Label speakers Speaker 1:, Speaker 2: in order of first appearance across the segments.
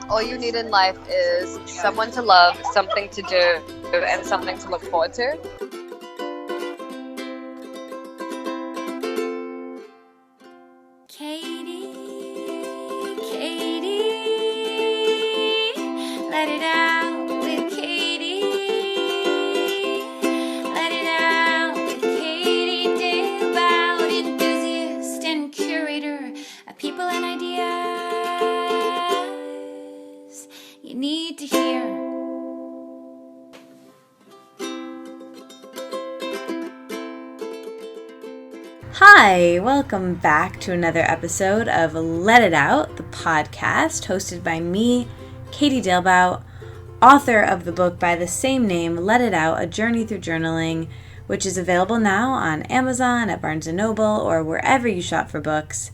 Speaker 1: all you need in life is someone to love, something to do, and something to look forward to.
Speaker 2: Katie, let it out with Katie. Let it out with Katie Dalebout, enthusiast and curator of people and ideas you need to hear.
Speaker 3: Hi, welcome back to another episode of Let It Out, the podcast hosted by me, Katie Dalebout, author of the book by the same name, Let It Out, A Journey Through Journaling, which is available now on Amazon, at Barnes & Noble, or wherever you shop for books.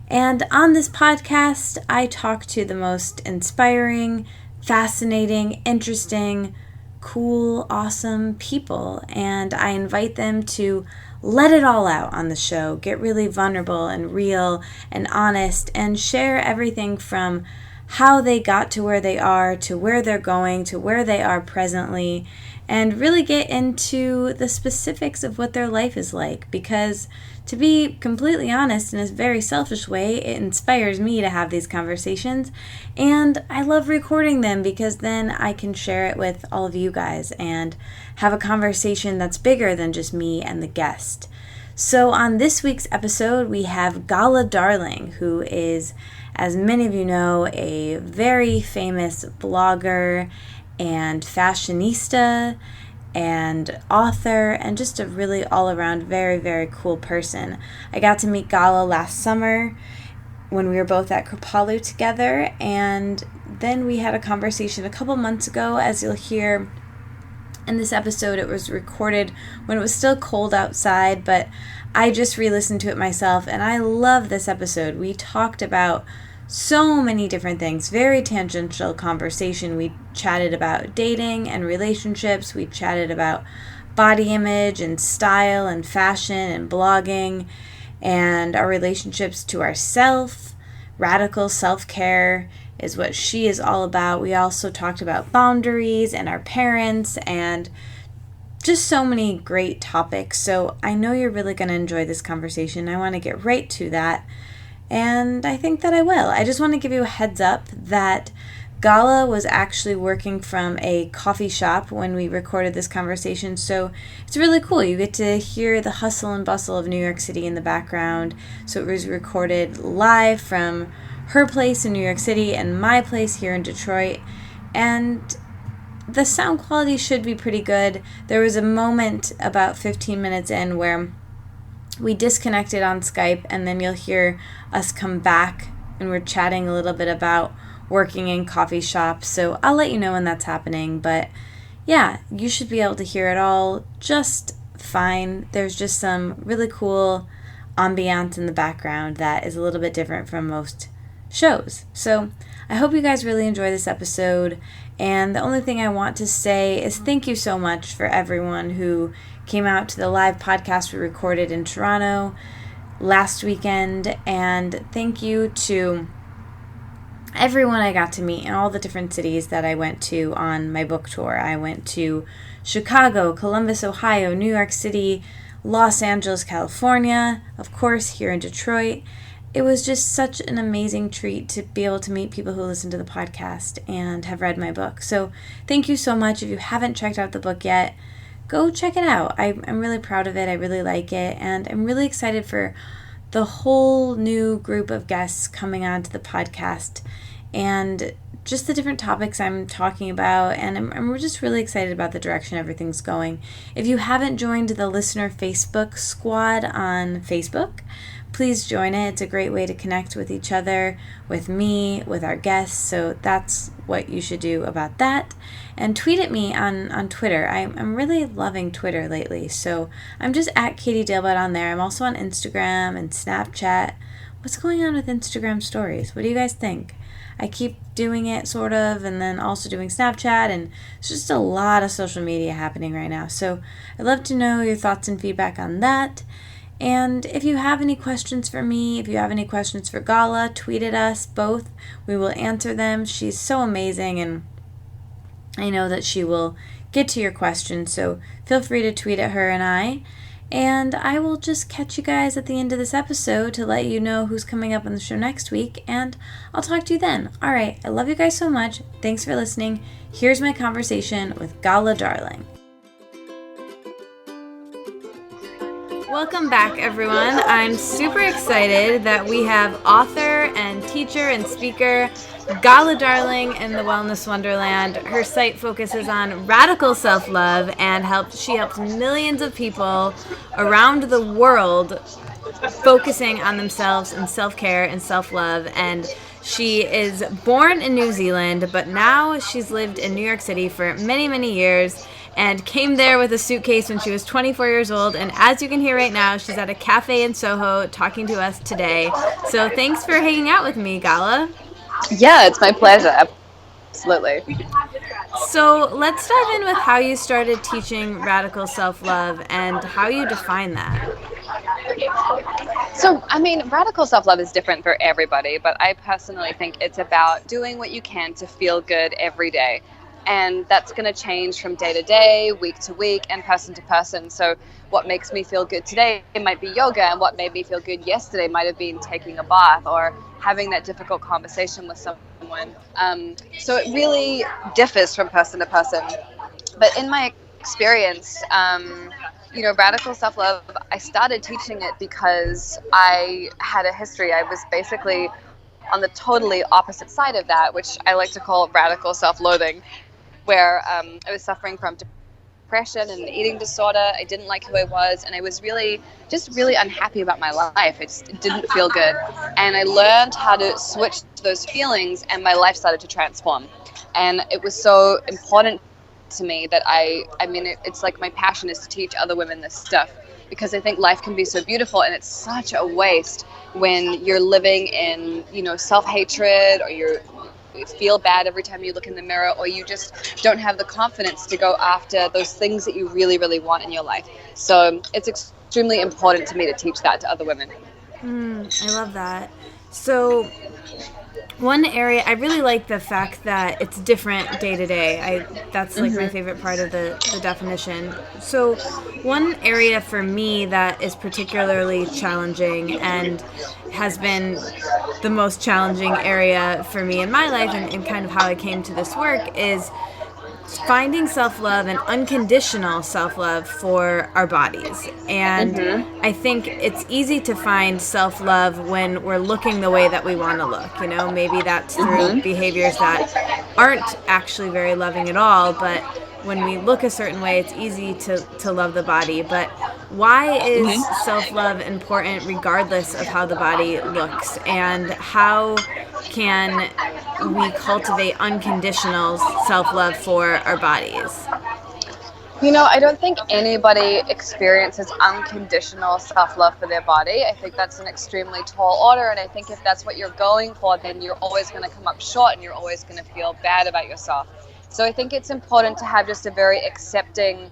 Speaker 3: And on this podcast, I talk to the most inspiring, fascinating, interesting, cool, awesome people, and I invite them to let it all out on the show, get really vulnerable and real and honest, and share everything from how they got to where they are, to where they're going, to where they are presently, and really get into the specifics of what their life is like. Because, to be completely honest, in a very selfish way, it inspires me to have these conversations, and I love recording them because then I can share it with all of you guys and have a conversation that's bigger than just me and the guest. So on this week's episode, we have Gala Darling, who is, as many of you know, a very famous blogger and fashionista and author, and just a really all-around very, very cool person. I got to meet Gala last summer when we were both at Kripalu together, and then we had a conversation a couple months ago. As you'll hear in this episode, it was recorded when it was still cold outside, but I just re-listened to it myself, and I love this episode. We talked about so many different things, very tangential conversation. We chatted about dating and relationships. We chatted about body image and style and fashion and blogging and our relationships to ourself. Radical self-care is what she is all about. We also talked about boundaries and our parents and just so many great topics. So I know you're really going to enjoy this conversation. I want to get right to that. And I think that I will. I just want to give you a heads up that Gala was actually working from a coffee shop when we recorded this conversation, so it's really cool. You get to hear the hustle and bustle of New York City in the background. So it was recorded live from her place in New York City and my place here in Detroit, and the sound quality should be pretty good. There was a moment about 15 minutes in where we disconnected on Skype, and then you'll hear us come back, and we're chatting a little bit about working in coffee shops. So I'll let you know when that's happening. But yeah, you should be able to hear it all just fine. There's just some really cool ambiance in the background that is a little bit different from most shows. So I hope you guys really enjoy this episode. And the only thing I want to say is thank you so much for everyone who came out to the live podcast we recorded in Toronto last weekend. And thank you to everyone I got to meet in all the different cities that I went to on my book tour. I went to Chicago, Columbus, Ohio, New York City, Los Angeles, California, of course, here in Detroit. It was just such an amazing treat to be able to meet people who listen to the podcast and have read my book. So thank you so much. If you haven't checked out the book yet, go check it out. I'm really proud of it. I really like it. And I'm really excited for the whole new group of guests coming onto the podcast and just the different topics I'm talking about. And I'm just really excited about the direction everything's going. If you haven't joined the listener Facebook squad on Facebook, please join it. It's a great way to connect with each other, with me, with our guests. So that's what you should do about that. And tweet at me on Twitter. I'm really loving Twitter lately. So I'm just at Katie Dalebout on there. I'm also on Instagram and Snapchat. What's going on with Instagram stories? What do you guys think? I keep doing it sort of, and then also doing Snapchat, and it's just a lot of social media happening right now. So I'd love to know your thoughts and feedback on that. And if you have any questions for me, if you have any questions for Gala, tweet at us both. We will answer them. She's so amazing, and I know that she will get to your questions. So feel free to tweet at her and I. And I will just catch you guys at the end of this episode to let you know who's coming up on the show next week. And I'll talk to you then. All right. I love you guys so much. Thanks for listening. Here's my conversation with Gala Darling. Welcome back, everyone. I'm super excited that we have author and teacher and speaker Gala Darling in the Wellness Wonderland. Her site focuses on radical self-love and she helps millions of people around the world focusing on themselves and self-care and self-love. And she is born in New Zealand, but now she's lived in New York City for many, many years, and came there with a suitcase when she was 24 years old. And as you can hear right now, she's at a cafe in Soho talking to us today. So thanks for hanging out with me, Gala.
Speaker 1: Yeah, it's my pleasure. Absolutely.
Speaker 3: So let's dive in with how you started teaching radical self-love and how you define that.
Speaker 1: So, radical self-love is different for everybody, but I personally think it's about doing what you can to feel good every day. And that's going to change from day to day, week to week, and person to person. So what makes me feel good today might be yoga, and what made me feel good yesterday might have been taking a bath or having that difficult conversation with someone. So it really differs from person to person. But in my experience, radical self-love, I started teaching it because I had a history. I was basically on the totally opposite side of that, which I like to call radical self-loathing, where I was suffering from depression and an eating disorder. I didn't like who I was, and I was really unhappy about my life. It didn't feel good. And I learned how to switch those feelings, and my life started to transform. And it was so important to me that it's like my passion is to teach other women this stuff, because I think life can be so beautiful, and it's such a waste when you're living in, self-hatred, or you feel bad every time you look in the mirror, or you just don't have the confidence to go after those things that you really, really want in your life. So it's extremely important to me to teach that to other women.
Speaker 3: I love that. So one area, I really like the fact that it's different day to day. That's like my favorite part of the definition. So one area for me that is particularly challenging and has been the most challenging area for me in my life, and kind of how I came to this work, is finding self-love and unconditional self-love for our bodies. And I think it's easy to find self-love when we're looking the way that we want to look. Maybe that's through behaviors that aren't actually very loving at all, but when we look a certain way, it's easy to love the body. But why is self-love important regardless of how the body looks? And how can we cultivate unconditional self-love for our bodies?
Speaker 1: I don't think anybody experiences unconditional self-love for their body. I think that's an extremely tall order, and I think if that's what you're going for, then you're always going to come up short, and you're always going to feel bad about yourself. So I think it's important to have just a very accepting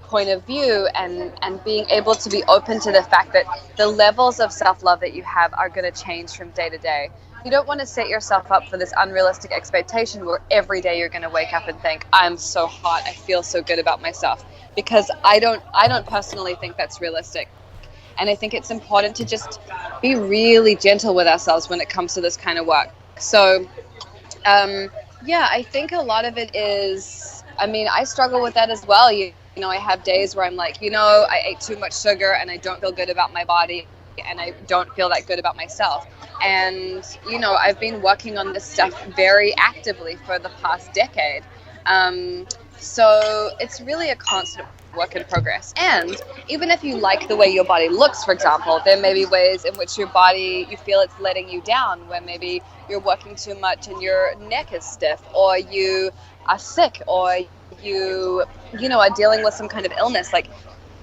Speaker 1: point of view, and being able to be open to the fact that the levels of self-love that you have are going to change from day to day. You don't want to set yourself up for this unrealistic expectation where every day you're going to wake up and think, I'm so hot, I feel so good about myself, because I don't personally think that's realistic. And I think it's important to just be really gentle with ourselves when it comes to this kind of work. So I think a lot of it is, I struggle with that as well. I have days where I'm like, I ate too much sugar and I don't feel good about my body, and I don't feel that good about myself. And, I've been working on this stuff very actively for the past decade. So it's really a constant work in progress. And even if you like the way your body looks, for example, there may be ways in which your body, you feel it's letting you down, where maybe you're working too much and your neck is stiff, or you are sick, or you are dealing with some kind of illness. Like,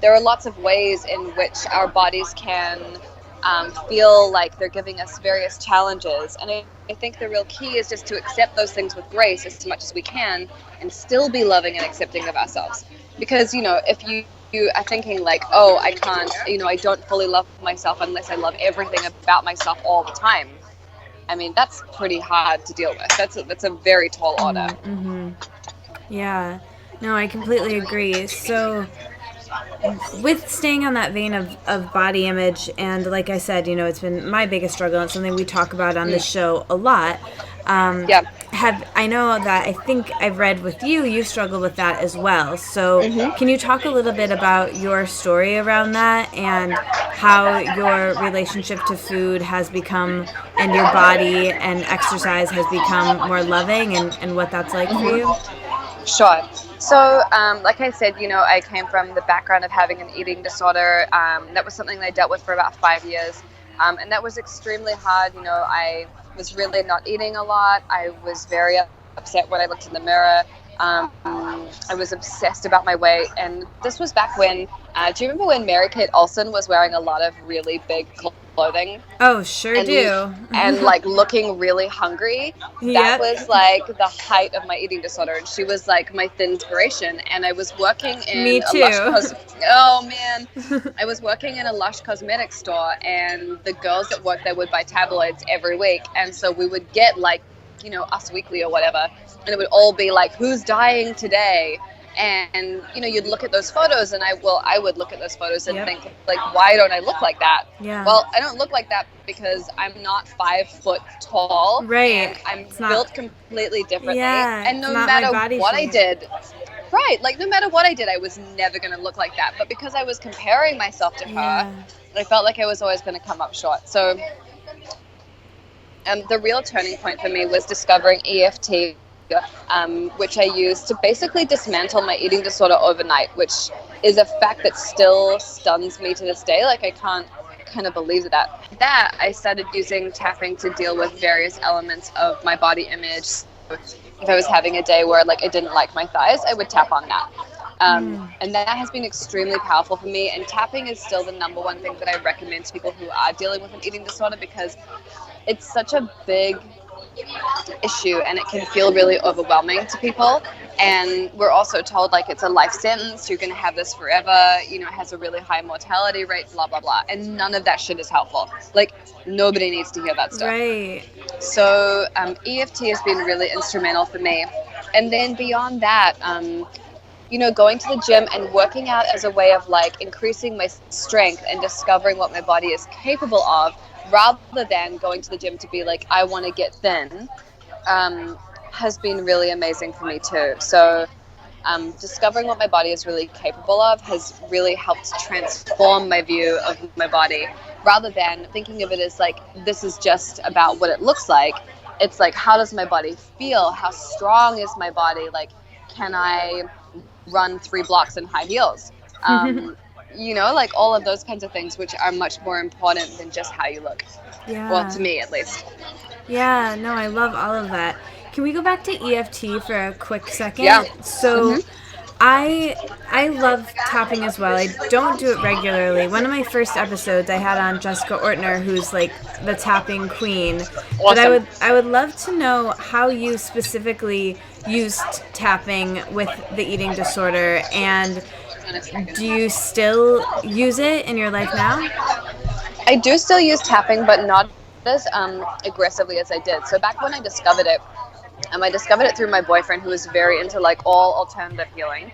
Speaker 1: there are lots of ways in which our bodies can feel like they're giving us various challenges. And I think the real key is just to accept those things with grace as much as we can, and still be loving and accepting of ourselves. Because, if you are thinking like, oh, I can't, I don't fully love myself unless I love everything about myself all the time. I mean, that's pretty hard to deal with. That's a very tall order.
Speaker 3: Yeah. No, I completely agree. So, with staying on that vein of body image, and like I said, it's been my biggest struggle. It's something we talk about on the show a lot.
Speaker 1: Yeah.
Speaker 3: I know that I think I've read with you struggle with that as well. So can you talk a little bit about your story around that and how your relationship to food has become, and your body and exercise has become more loving, and what that's like for you?
Speaker 1: Sure. So, like I said, I came from the background of having an eating disorder. That was something that I dealt with for about 5 years. And that was extremely hard. I was really not eating a lot. I was very upset when I looked in the mirror. I was obsessed about my weight. And this was back when, do you remember when Mary-Kate Olsen was wearing a lot of really big clothing?
Speaker 3: Oh, sure do.
Speaker 1: And like looking really hungry. That was like the height of my eating disorder. And she was like my thin inspiration. And I was working in
Speaker 3: Me too.
Speaker 1: Oh man. I was working in a Lush cosmetics store, and the girls that worked there would buy tabloids every week. And so we would get like, Us Weekly or whatever. And it would all be like, who's dying today? And, you'd look at those photos, and I would look at those photos and think, like, why don't I look like that?
Speaker 3: Yeah.
Speaker 1: Well, I don't look like that because I'm not 5 foot tall.
Speaker 3: Right.
Speaker 1: And I'm built completely differently.
Speaker 3: Yeah,
Speaker 1: and no matter what I did, no matter what I did, I was never going to look like that. But because I was comparing myself to her, I felt like I was always going to come up short. So the real turning point for me was discovering EFT, which I used to basically dismantle my eating disorder overnight, which is a fact that still stuns me to this day. Like, I can't kind of believe that I started using tapping to deal with various elements of my body image. So if I was having a day where like I didn't like my thighs, I would tap on that. And that has been extremely powerful for me. And tapping is still the number one thing that I recommend to people who are dealing with an eating disorder, because it's such a big issue and it can feel really overwhelming to people. And we're also told like it's a life sentence, you're going to have this forever, it has a really high mortality rate, blah blah blah, and none of that shit is helpful. Like, nobody needs to hear that stuff.
Speaker 3: Right.
Speaker 1: So EFT has been really instrumental for me. And then beyond that, going to the gym and working out as a way of like increasing my strength and discovering what my body is capable of, rather than going to the gym to be like, I want to get thin, has been really amazing for me too. So discovering what my body is really capable of has really helped transform my view of my body, rather than thinking of it as like, this is just about what it looks like. It's like, how does my body feel? How strong is my body? Like, can I run 3 blocks in high heels? Like all of those kinds of things, which are much more important than just how you look.
Speaker 3: Yeah.
Speaker 1: Well, to me at least.
Speaker 3: Yeah, no, I love all of that. Can we go back to EFT for a quick second?
Speaker 1: Yeah.
Speaker 3: So I love tapping as well. I don't do it regularly. One of my first episodes I had on Jessica Ortner, who's like the tapping queen.
Speaker 1: Awesome.
Speaker 3: But I would love to know how you specifically used tapping with the eating disorder, and do you still use it in your life now?
Speaker 1: I do still use tapping, but not as aggressively as I did. So back when I discovered it through my boyfriend, who was very into like all alternative healing.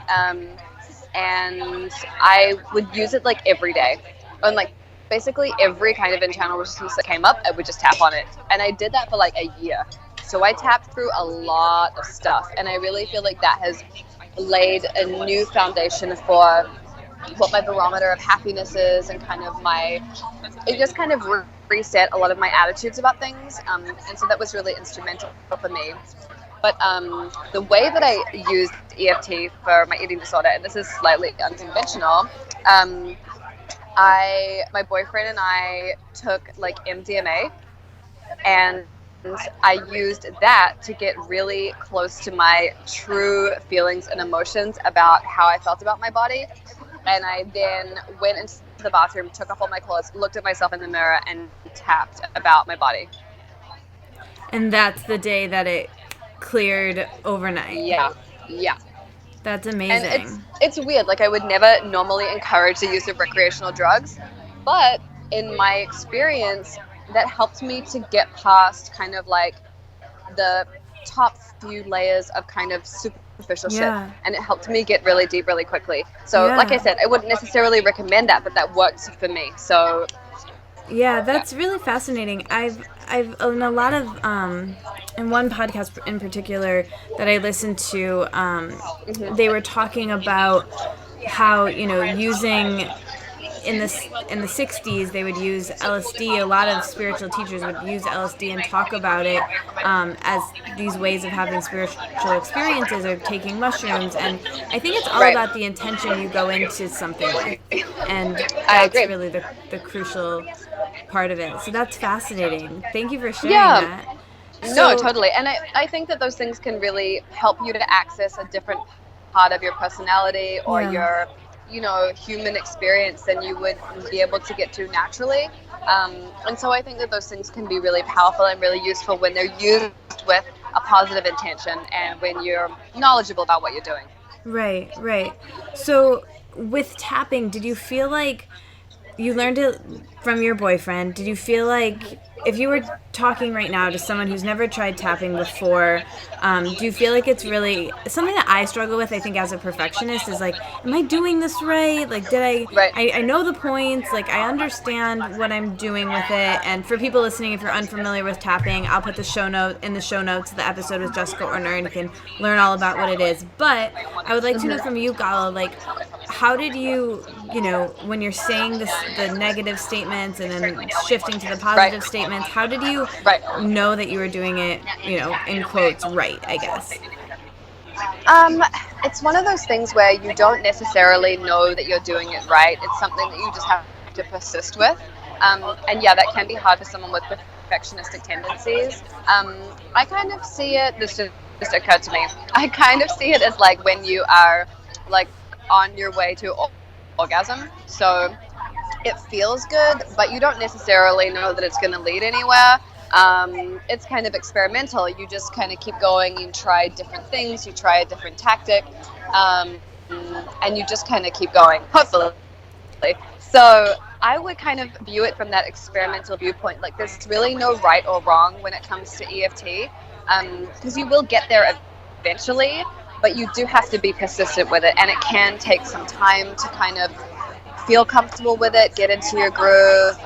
Speaker 1: And I would use it like every day. And like basically every kind of internal resistance that came up, I would just tap on it. And I did that for like a year. So I tapped through a lot of stuff. And I really feel like that has laid a new foundation for what my barometer of happiness is, and kind of it just kind of reset a lot of my attitudes about things. And so that was really instrumental for me. But the way that I used EFT for my eating disorder, and this is slightly unconventional, my boyfriend and I took like MDMA, and I used that to get really close to my true feelings and emotions about how I felt about my body. And I then went into the bathroom, took off all my clothes, looked at myself in the mirror, and tapped about my body.
Speaker 3: And that's the day that it cleared overnight.
Speaker 1: Yeah.
Speaker 3: That's
Speaker 1: And
Speaker 3: amazing.
Speaker 1: it's weird. Like, I would never normally encourage the use of recreational drugs, but in my experience, that helped me to get past kind of like the top few layers of kind of superficial shit,
Speaker 3: Yeah.
Speaker 1: and it helped me get really deep really quickly. So like I
Speaker 3: Yeah.
Speaker 1: said, I wouldn't necessarily recommend that, but that worked for me. So
Speaker 3: Yeah, that's really fascinating. I've in a lot of in one podcast in particular that I listened to, they were talking about how, you know, using in the 60s they would use LSD. A lot of spiritual teachers would use LSD and talk about it as these ways of having spiritual experiences or taking mushrooms. And I think it's all
Speaker 1: right,
Speaker 3: about the intention you go into something with, and
Speaker 1: I
Speaker 3: that's
Speaker 1: agree.
Speaker 3: really the crucial part of it. So that's fascinating. Thank you for sharing
Speaker 1: Yeah,
Speaker 3: that.
Speaker 1: no,
Speaker 3: So
Speaker 1: totally. And I think that those things can really help you to access a different part of your personality or
Speaker 3: yeah,
Speaker 1: your, you know, human experience than you would be able to get to naturally. And so I think that those things can be really powerful and really useful when they're used with a positive intention and when you're knowledgeable about what you're doing.
Speaker 3: right. So with tapping, did you feel like you learned it from your boyfriend? Did you feel like if you were talking right now to someone who's never tried tapping before, do you feel like it's really something that I struggle with? I think as a perfectionist is like, am I doing this right? Like, did
Speaker 1: Right.
Speaker 3: I know the points, like I understand what I'm doing with it. And for people listening, if you're unfamiliar with tapping, I'll put the show note in the show notes of the episode with Jessica Orner, and you can learn all about what it is. But I would like to know from you, Gala, like, how did you, you know, when you're saying this, the negative statements and then shifting to the positive
Speaker 1: Right.
Speaker 3: statements, how did you
Speaker 1: Right.
Speaker 3: know that you were doing it, you know, in quotes, right, I guess?
Speaker 1: It's one of those things where you don't necessarily know that you're doing it right. It's something that you just have to persist with. And yeah, that can be hard for someone with perfectionistic tendencies. I kind of see it, this just occurred to me, I kind of see it as like when you are like on your way to orgasm. So it feels good, but you don't necessarily know that it's going to lead anywhere. It's kind of experimental. You just kind of keep going. You try different things. You try a different tactic, and you just kind of keep going, hopefully. So I would kind of view it from that experimental viewpoint. Like, there's really no right or wrong when it comes to EFT, because you will get there eventually, but you do have to be persistent with it, and it can take some time to kind of feel comfortable with it, get into your groove,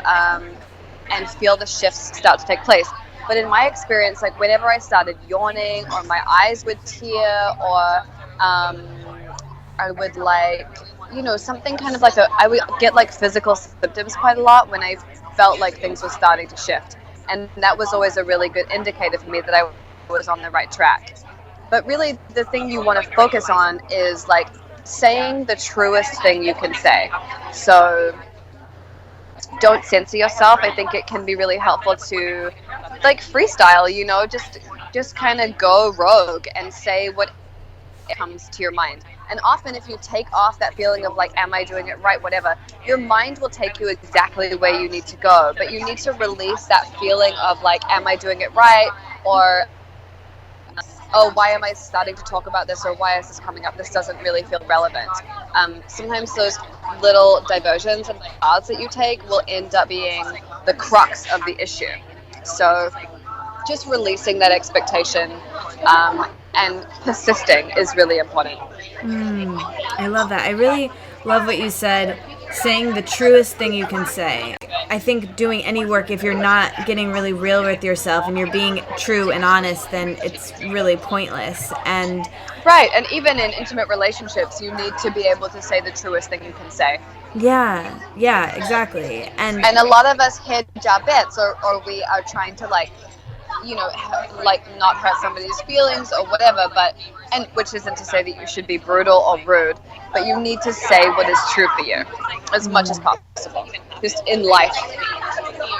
Speaker 1: and feel the shifts start to take place. But in my experience, like whenever I started yawning or my eyes would tear or I would like, you know, something kind of like I would get like physical symptoms quite a lot when I felt like things were starting to shift. And that was always a really good indicator for me that I was on the right track. But really the thing you want to focus on is like saying the truest thing you can say. So don't censor yourself. I think it can be really helpful to like freestyle, you know, just kind of go rogue and say what comes to your mind. And often if you take off that feeling of like, am I doing it right, whatever, your mind will take you exactly where you need to go. But you need to release that feeling of like, am I doing it right? Or oh, why am I starting to talk about this, or why is this coming up? This doesn't really feel relevant. Sometimes those little diversions and paths that you take will end up being the crux of the issue. So just releasing that expectation and persisting is really important.
Speaker 3: I love that. I really love what you said, saying the truest thing you can say. I think doing any work, if you're not getting really real with yourself and you're being true and honest, then it's really pointless. And
Speaker 1: right, and even in intimate relationships, you need to be able to say the truest thing you can say.
Speaker 3: yeah, exactly. And
Speaker 1: a lot of us hedge our bets, or we are trying to like, you know, like not hurt somebody's feelings or whatever, but, and which isn't to say that you should be brutal or rude, but you need to say what is true for you as much as possible, just in life.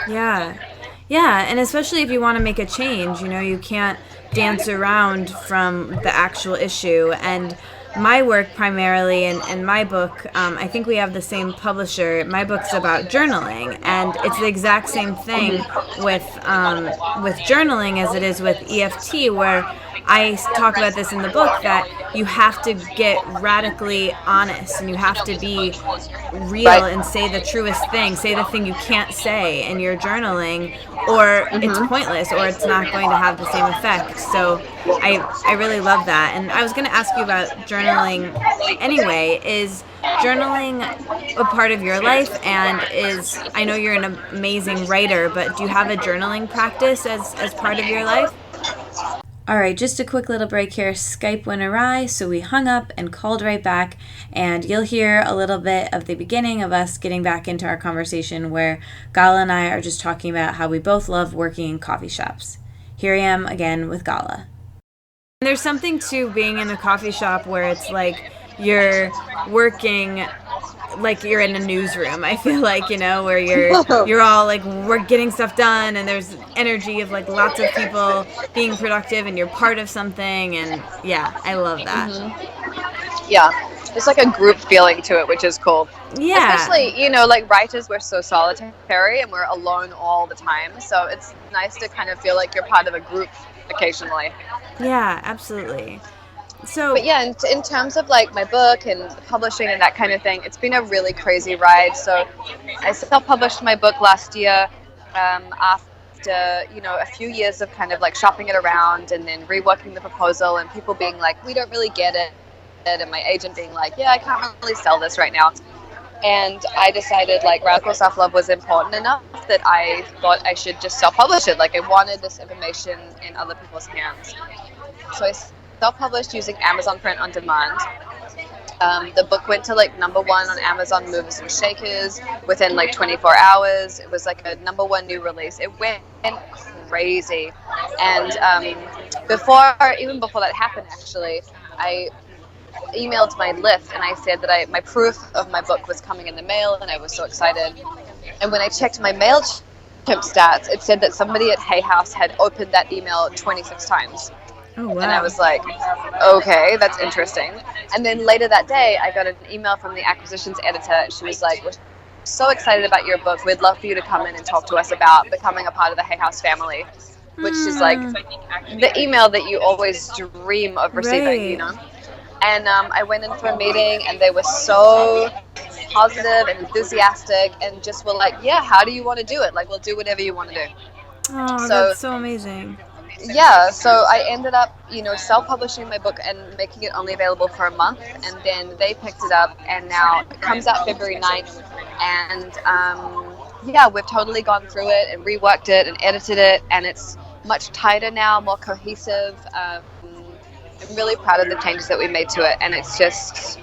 Speaker 3: Yeah, and especially if you want to make a change, you know, you can't dance around from the actual issue. And my work primarily, in my book, I think we have the same publisher. My book's about journaling, and it's the exact same thing with journaling as it is with EFT, where I talk about this in the book, that you have to get radically honest and you have to be real and say the truest thing, say the thing you can't say in your journaling, or it's pointless or it's not going to have the same effect. So I really love that. And I was going to ask you about journaling anyway. Is journaling a part of your life, and I know you're an amazing writer, but do you have a journaling practice as part of your life? All right, just a quick little break here. Skype went awry, so we hung up and called right back, and you'll hear a little bit of the beginning of us getting back into our conversation where Gala and I are just talking about how we both love working in coffee shops. Here I am again with Gala. There's something to being in a coffee shop where it's like you're working like you're in a newsroom. I feel like, where you're all like, we're getting stuff done, and there's energy of like lots of people being productive, and you're part of something, and yeah, I love that.
Speaker 1: Yeah, there's like a group feeling to it, which is cool.
Speaker 3: Yeah,
Speaker 1: especially like writers, we're so solitary and we're alone all the time, so it's nice to kind of feel like you're part of a group occasionally.
Speaker 3: Yeah, absolutely. So,
Speaker 1: but yeah, in terms of like my book and publishing and that kind of thing, it's been a really crazy ride. So I self-published my book last year after a few years of kind of like shopping it around and then reworking the proposal and people being like, we don't really get it, and my agent being like, yeah, I can't really sell this right now. And I decided like radical self-love was important enough that I thought I should just self-publish it. Like I wanted this information in other people's hands. So I self-published using Amazon Print on Demand. The book went to like #1 on Amazon Movers and Shakers within like 24 hours. It was like a #1 new release. It went crazy. And even before that happened, actually, I emailed my Lyft and I said that my proof of my book was coming in the mail, and I was so excited. And when I checked my MailChimp stats, it said that somebody at Hay House had opened that email 26 times.
Speaker 3: Oh, wow.
Speaker 1: And I was like, okay, that's interesting. And then later that day, I got an email from the acquisitions editor. She was like, we're so excited about your book. We'd love for you to come in and talk to us about becoming a part of the Hay House family, which is like the email that you always dream of receiving,
Speaker 3: right.
Speaker 1: And I went in for a meeting, and they were so positive and enthusiastic and just were like, yeah, how do you want to do it? Like, we'll do whatever you want to do.
Speaker 3: Oh, that's so amazing.
Speaker 1: Yeah, so I ended up, self-publishing my book and making it only available for a month, and then they picked it up, and now it comes out February 9th, and we've totally gone through it and reworked it and edited it, and it's much tighter now, more cohesive. I'm really proud of the changes that we made to it, and it's just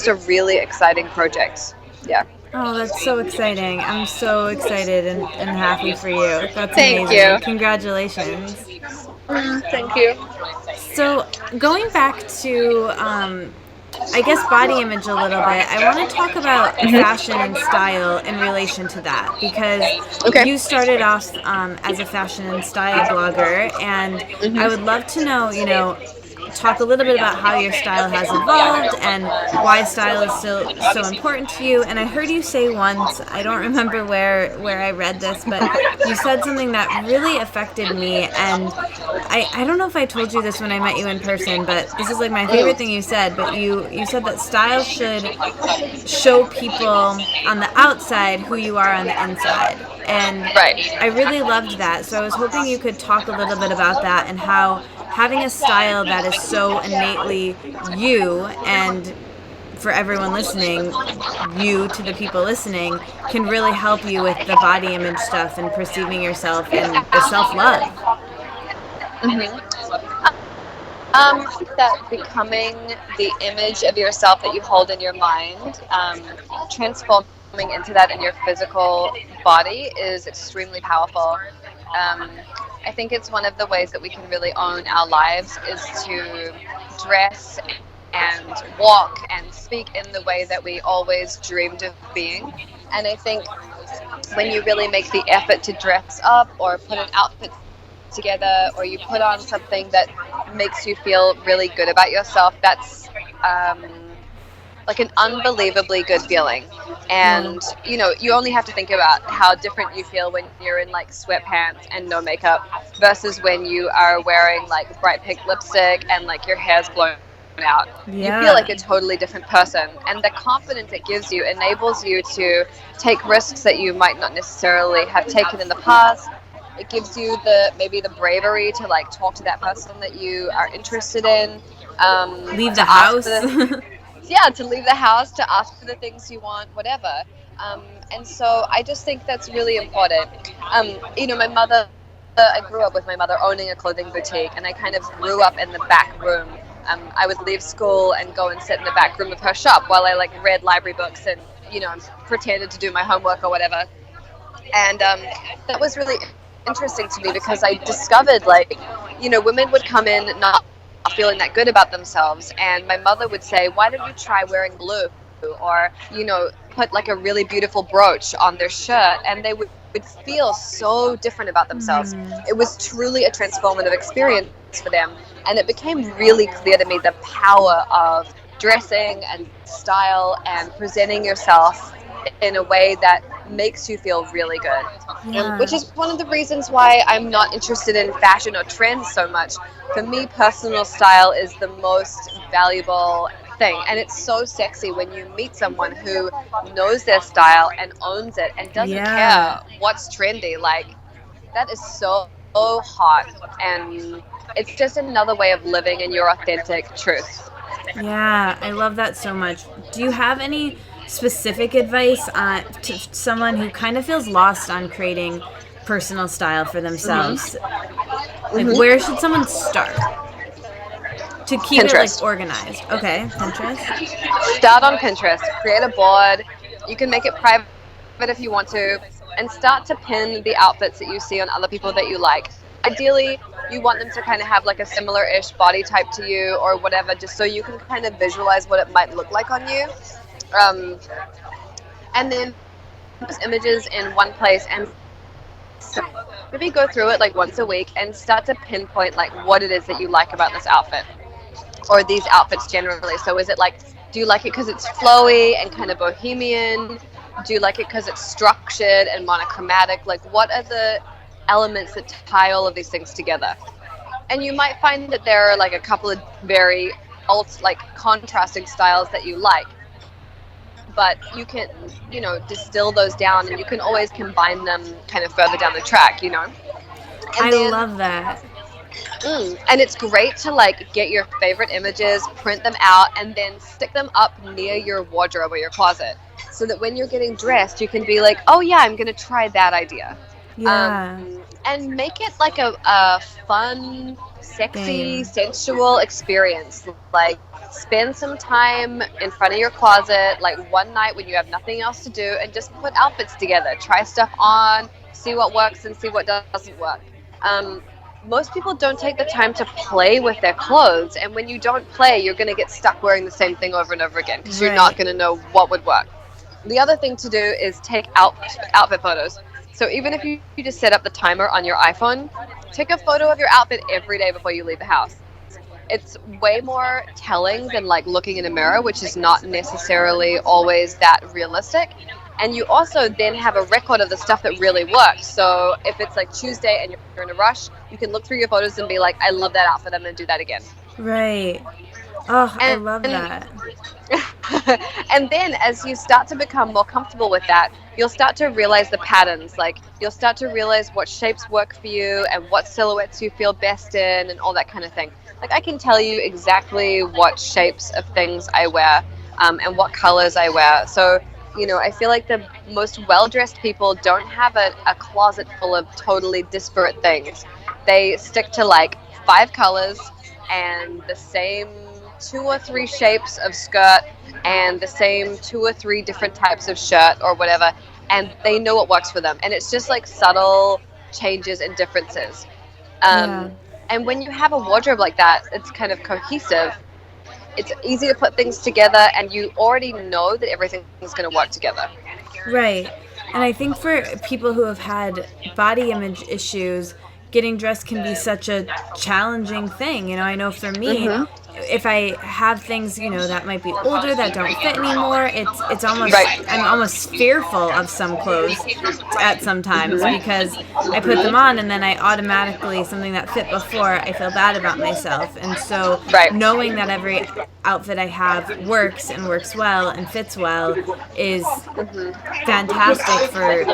Speaker 1: a really exciting project. Yeah.
Speaker 3: Oh, that's so exciting. I'm so excited and happy for you. That's
Speaker 1: Thank
Speaker 3: amazing.
Speaker 1: you.
Speaker 3: Congratulations.
Speaker 1: Thank you.
Speaker 3: So going back to, I guess, body image a little bit, I want to talk about fashion and style in relation to that, because you started off as a fashion and style blogger, and I would love to know, talk a little bit about how your style has evolved and why style is so important to you. And I heard you say once, I don't remember where I read this, but you said something that really affected me, and I don't know if I told you this when I met you in person, but this is like my favorite thing you said. But you said that style should show people on the outside who you are on the inside, and I really loved that. So I was hoping you could talk a little bit about that and how having a style that is so innately you, and for everyone listening, you to the people listening, can really help you with the body image stuff and perceiving yourself and the self-love.
Speaker 1: That becoming the image of yourself that you hold in your mind, transforming into that in your physical body is extremely powerful. I think it's one of the ways that we can really own our lives is to dress and walk and speak in the way that we always dreamed of being. And I think when you really make the effort to dress up or put an outfit together, or you put on something that makes you feel really good about yourself, that's like an unbelievably good feeling.
Speaker 3: Yeah.
Speaker 1: And you only have to think about how different you feel when you're in like sweatpants and no makeup versus when you are wearing like bright pink lipstick and like your hair's blown out. You feel like a
Speaker 3: Yeah.
Speaker 1: totally different person, and the confidence it gives you enables you to take risks that you might not necessarily have taken in the past. It gives you maybe the bravery to like talk to that person that you are interested in,
Speaker 3: Leave
Speaker 1: to
Speaker 3: the
Speaker 1: ask for
Speaker 3: house.
Speaker 1: to leave the house, to ask for the things you want, whatever. And so I just think that's really important. My mother, I grew up with my mother owning a clothing boutique, and I kind of grew up in the back room. I would leave school and go and sit in the back room of her shop while I like read library books and pretended to do my homework or whatever. And that was really interesting to me because I discovered like women would come in not feeling that good about themselves, and my mother would say, why don't you try wearing blue, or put like a really beautiful brooch on their shirt, and they would feel so different about themselves. It was truly a transformative experience for them, and it became really clear to me the power of dressing and style and presenting yourself in a way that makes you feel really good. Which
Speaker 3: Yeah.
Speaker 1: is one of the reasons why I'm not interested in fashion or trends so much. For me, personal style is the most valuable thing, and it's so sexy when you meet someone who knows their style and owns it and doesn't
Speaker 3: Yeah.
Speaker 1: care what's trendy. Like, that is so hot, and it's just another way of living in your authentic truth.
Speaker 3: Yeah, I love that so much. Do you have any specific advice to someone who kind of feels lost on creating personal style for themselves? Like, where should someone start to keep it like
Speaker 1: Pinterest.
Speaker 3: organized? Okay, Pinterest.
Speaker 1: Start on Pinterest. Create a board. You can make it private if you want to, and start to pin the outfits that you see on other people that you like. Ideally, you want them to kind of have like a similar-ish body type to you or whatever, just so you can kind of visualize what it might look like on you. And then those images in one place, and maybe go through it like once a week and start to pinpoint like what it is that you like about this outfit or these outfits generally. So is it like, do you like it because it's flowy and kind of bohemian? Do you like it because it's structured and monochromatic? Like, what are the elements that tie all of these things together? And you might find that there are like a couple of very contrasting styles that you like, but you can distill those down, and you can always combine them kind of further down the track. And
Speaker 3: I
Speaker 1: then
Speaker 3: love that.
Speaker 1: and it's great to like get your favorite images, print them out, and then stick them up near your wardrobe or your closet, so that when you're getting dressed, you can be like, oh yeah, I'm gonna try that idea.
Speaker 3: Yeah.
Speaker 1: And make it like a fun, sexy,
Speaker 3: Game.
Speaker 1: sensual experience. Like, spend some time in front of your closet, like one night when you have nothing else to do, and just put outfits together. Try stuff on, see what works and see what doesn't work. Most people don't take the time to play with their clothes, and when you don't play, you're going to get stuck wearing the same thing over and over again because you're not
Speaker 3: Right.
Speaker 1: going to know what would work. The other thing to do is take outfit photos. So even if you just set up the timer on your iPhone, take a photo of your outfit every day before you leave the house. It's way more telling than like looking in a mirror, which is not necessarily always that realistic. And you also then have a record of the stuff that really works. So if it's like Tuesday and you're in a rush, you can look through your photos and be like, I love that outfit, I'm going to do that again.
Speaker 3: Right. Oh, I
Speaker 1: And
Speaker 3: love that.
Speaker 1: and then as you start to become more comfortable with that, you'll start to realize the patterns. Like, you'll start to realize what shapes work for you and what silhouettes you feel best in and all that kind of thing. Like, I can tell you exactly what shapes of things I wear, and what colors I wear. So, I feel like the most well-dressed people don't have a closet full of totally disparate things. They stick to like 5 colors and the same 2 or 3 shapes of skirt and the same 2 or 3 different types of shirt or whatever, and they know what works for them. And it's just like subtle changes and differences.
Speaker 3: Yeah.
Speaker 1: And when you have a wardrobe like that, it's kind of cohesive. It's easy to put things together, and you already know that everything is going to work together.
Speaker 3: Right. And I think for people who have had body image issues, getting dressed can be such a challenging thing. You know, I know for me, if I have things, you know, that might be older, that don't fit anymore, it's almost, I'm almost fearful of some clothes at some times because I put them on and then I automatically, something that fit before, I feel bad about myself. And so knowing that every outfit I have works and works well and fits well is fantastic for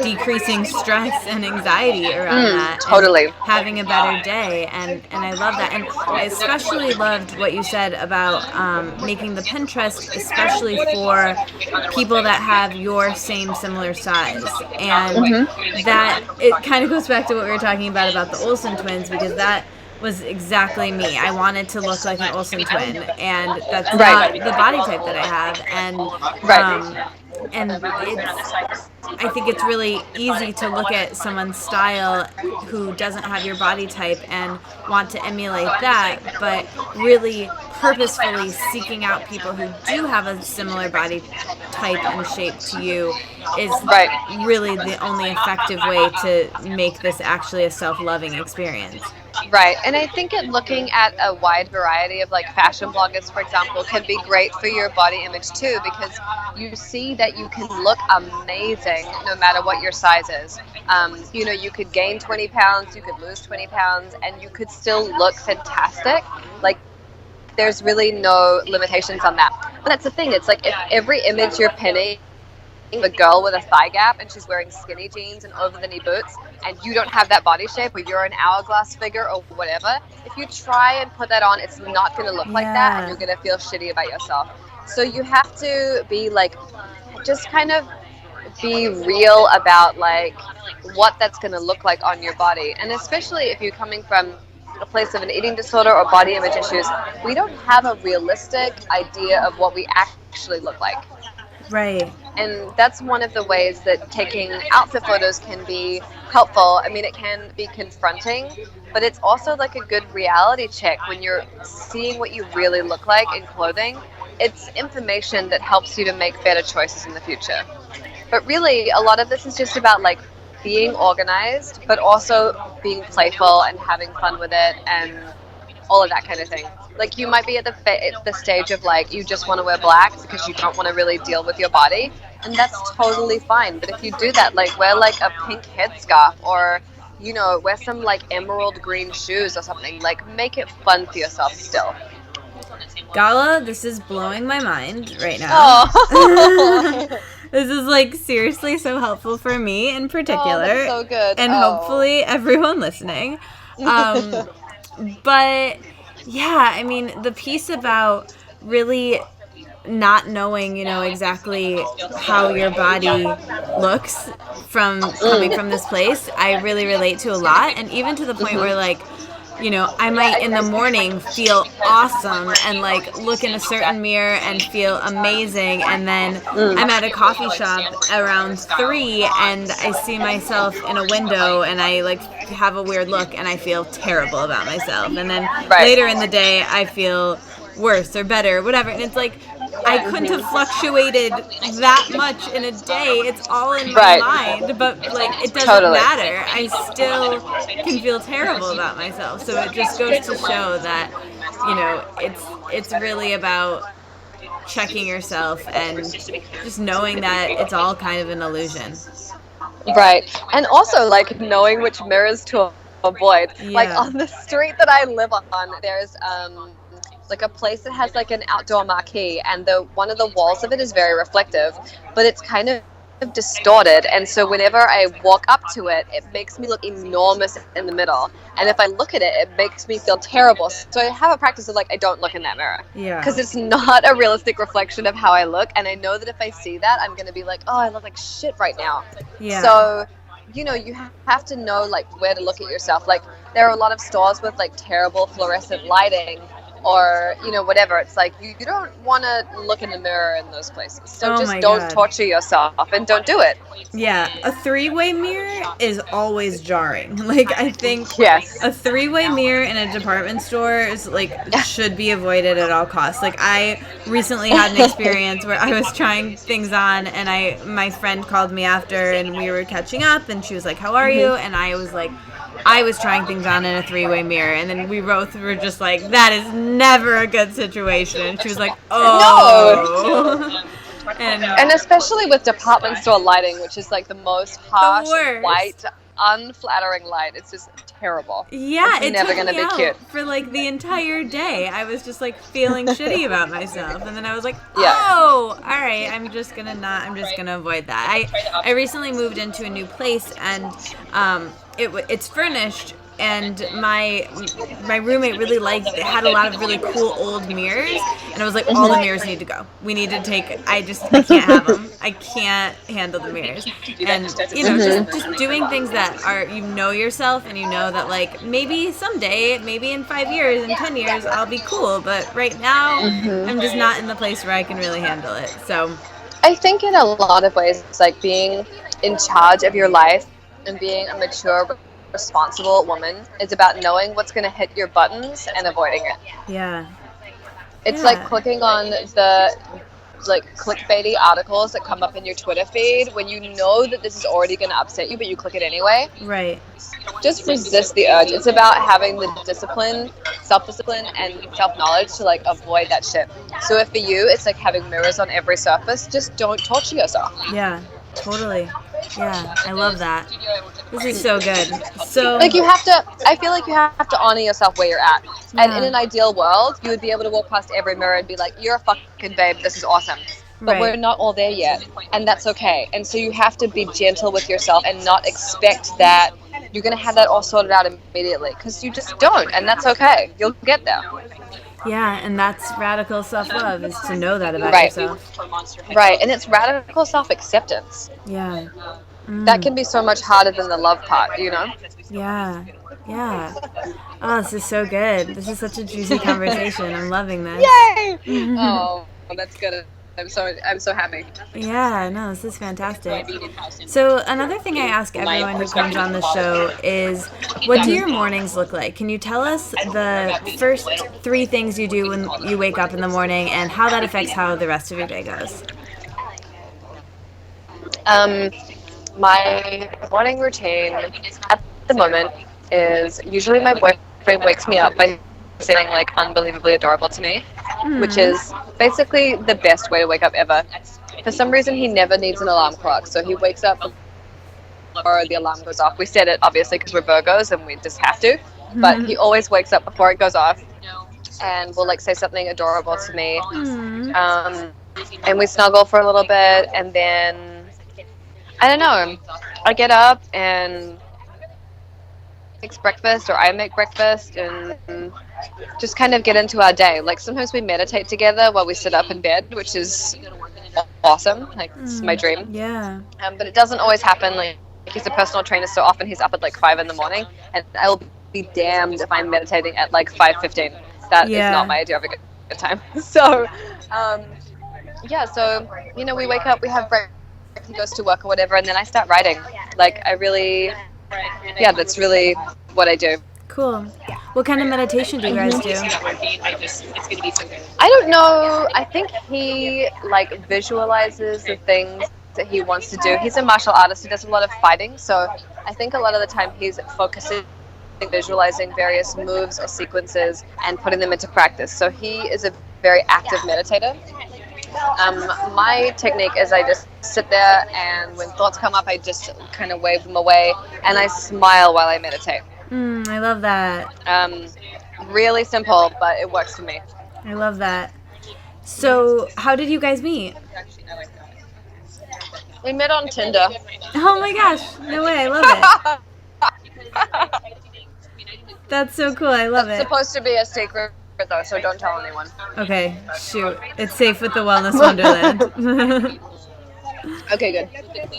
Speaker 3: decreasing stress and anxiety around that.
Speaker 1: Totally.
Speaker 3: And having a better day. And I love that. And I especially loved what you said about making the Pinterest especially for people that have your same similar size. And that, it kind of goes back to what we were talking about the Olsen twins, because that was exactly me. I wanted to look like an Olsen twin, and that's not the body type that I have. And it's, I think it's really easy to look at someone's style who doesn't have your body type and want to emulate that, but really purposefully seeking out people who do have a similar body type and shape to you is really the only effective way to make this actually a self-loving experience.
Speaker 1: Right, and I think looking at a wide variety of like fashion bloggers, for example, can be great for your body image too, because you see that you can look amazing no matter what your size is. You know, you could gain 20 pounds, you could lose 20 pounds, and you could still look fantastic. Like, there's really no limitations on that. But that's the thing, it's like if every image you're pinning a girl with a thigh gap and she's wearing skinny jeans and over the knee boots, and you don't have that body shape, or you're an hourglass figure or whatever, if you try and put that on, it's not going to look like that, and you're going to feel shitty about yourself. So you have to be like, just kind of be real about like what that's going to look like on your body. And especially if you're coming from a place of an eating disorder or body image issues, we don't have a realistic idea of what we actually look like.
Speaker 3: Right.
Speaker 1: And that's one of the ways that taking outfit photos can be helpful. I mean, it can be confronting, but it's also like a good reality check when you're seeing what you really look like in clothing. It's information that helps you to make better choices in the future. But really, a lot of this is just about like being organized, but also being playful and having fun with it and all of that kind of thing. Like, you might be at the stage of like, you just want to wear black because you don't want to really deal with your body, and that's totally fine. But if you do that, like, wear like a pink headscarf, or, you know, wear some like emerald green shoes or something. Like, make it fun for yourself still.
Speaker 3: Gala, this is blowing my mind right now.
Speaker 1: Oh.
Speaker 3: This is like seriously so helpful for me in particular.
Speaker 1: Oh, that's so good.
Speaker 3: And hopefully everyone listening. But yeah, I mean, the piece about really not knowing, you know, exactly how your body looks from coming from this place, I really relate to a lot. And even to the point where, like, you know, I might in the morning feel awesome and like look in a certain mirror and feel amazing, and then I'm at a coffee shop around 3 and I see myself in a window and I like have a weird look and I feel terrible about myself, and then later in the day I feel worse or better, whatever. And it's like, I couldn't have fluctuated that much in a day. It's all in my mind, but like, it doesn't matter. I still can feel terrible about myself. So it just goes to show that, you know, it's really about checking yourself and just knowing that it's all kind of an illusion.
Speaker 1: Right. And also like knowing which mirrors to avoid. Yeah. Like on the street that I live on, there's like a place that has like an outdoor marquee, and one of the walls of it is very reflective, but it's kind of distorted, and so whenever I walk up to it, it makes me look enormous in the middle, and if I look at it, it makes me feel terrible. So I have a practice of like, I don't look in that mirror, because it's not a realistic reflection of how I look, and I know that if I see that, I'm gonna be like, oh, I look like shit right now. So, you know, you have to know like where to look at yourself. Like, there are a lot of stores with like terrible fluorescent lighting, or, you know, whatever. It's like, you don't want to look in the mirror in those places. So just don't torture yourself and don't do it.
Speaker 3: Yeah, a 3-way mirror is always jarring. Like, I think a 3-way mirror in a department store is like should be avoided at all costs. Like, I recently had an experience where I was trying things on, and my friend called me after, and we were catching up, and she was like, how are you? And I was like, I was trying things on in a three-way mirror, and then we both were just like, that is never a good situation. She was like, oh.
Speaker 1: No. And especially with department store lighting, which is like the most harsh, white, unflattering light. It's just terrible.
Speaker 3: Yeah,
Speaker 1: it's never going to be cute.
Speaker 3: For like the entire day, I was just like feeling shitty about myself, and then I was like, oh, all right, I'm just gonna avoid that. I recently moved into a new place, and it's furnished. And my roommate really had a lot of really cool old mirrors, and I was like, all the mirrors need to go. We need to I can't have them. I can't handle the mirrors. And just doing things that are, yourself, and that like maybe someday, maybe in 5 years, in 10 years, I'll be cool. But right now, I'm just not in the place where I can really handle it. So
Speaker 1: I think in a lot of ways, it's like being in charge of your life and being a mature, responsible woman is about knowing what's going to hit your buttons and avoiding it.
Speaker 3: Yeah.
Speaker 1: It's like clicking on the clickbaity articles that come up in your Twitter feed when you know that this is already going to upset you, but you click it anyway.
Speaker 3: Right.
Speaker 1: Just resist the urge. It's about having the discipline, self-discipline, and self-knowledge to like avoid that shit. So if for you, it's like having mirrors on every surface, just don't torture yourself.
Speaker 3: Yeah, totally. Yeah, I love that. This is so good. So
Speaker 1: like I feel like you have to honor yourself where you're at. Yeah. And in an ideal world, you would be able to walk past every mirror and be like, you're a fucking babe, this is awesome. But we're not all there yet, and that's okay. And so you have to be gentle with yourself and not expect that you're going to have that all sorted out immediately, because you just don't, and that's okay. You'll get there.
Speaker 3: Yeah, and that's radical self-love, is to know that about yourself.
Speaker 1: Right, and it's radical self-acceptance.
Speaker 3: Yeah.
Speaker 1: That can be so much harder than the love part,
Speaker 3: Yeah. Yeah. Oh, this is so good. This is such a juicy conversation. I'm loving this.
Speaker 1: Yay! Oh, that's good. I'm so happy.
Speaker 3: Yeah, no, this is fantastic. So another thing I ask everyone who comes on the show is, what do your mornings look like? Can you tell us the first 3 things you do when you wake up in the morning, and how that affects how the rest of your day goes?
Speaker 1: My morning routine at the moment is usually my boyfriend wakes me up by saying like unbelievably adorable to me, which is basically the best way to wake up ever. For some reason, he never needs an alarm clock, so he wakes up before the alarm goes off. We set it obviously because we're Virgos and we just have to, but he always wakes up before it goes off and will like say something adorable to me, and we snuggle for a little bit, and then I don't know, I get up and makes breakfast, or I make breakfast, and just kind of get into our day. Like sometimes we meditate together while we sit up in bed, which is awesome. Like it's my dream.
Speaker 3: Yeah.
Speaker 1: But it doesn't always happen. Like he's a personal trainer, so often he's up at like 5 a.m, and I'll be damned if I'm meditating at like 5:15. That is not my idea of a good time. So, so we wake up, we have breakfast, he goes to work or whatever, and then I start writing. Like that's really what I do.
Speaker 3: Cool. What kind of meditation do you guys do?
Speaker 1: I don't know. I think he like visualizes the things that he wants to do. He's a martial artist. He does a lot of fighting, so I think a lot of the time he's focusing, visualizing various moves or sequences and putting them into practice. So he is a very active meditator. My technique is I just sit there, and when thoughts come up, I just kind of wave them away, and I smile while I meditate.
Speaker 3: I love that.
Speaker 1: Really simple, but it works for me.
Speaker 3: I love that. So, how did you guys meet?
Speaker 1: We met on Tinder.
Speaker 3: Oh my gosh, no way, I love it. That's so cool, I love it.
Speaker 1: It's supposed to be a secret, though, so don't tell anyone.
Speaker 3: Okay, shoot. It's safe with the Wellness Wonderland.
Speaker 1: Okay, good.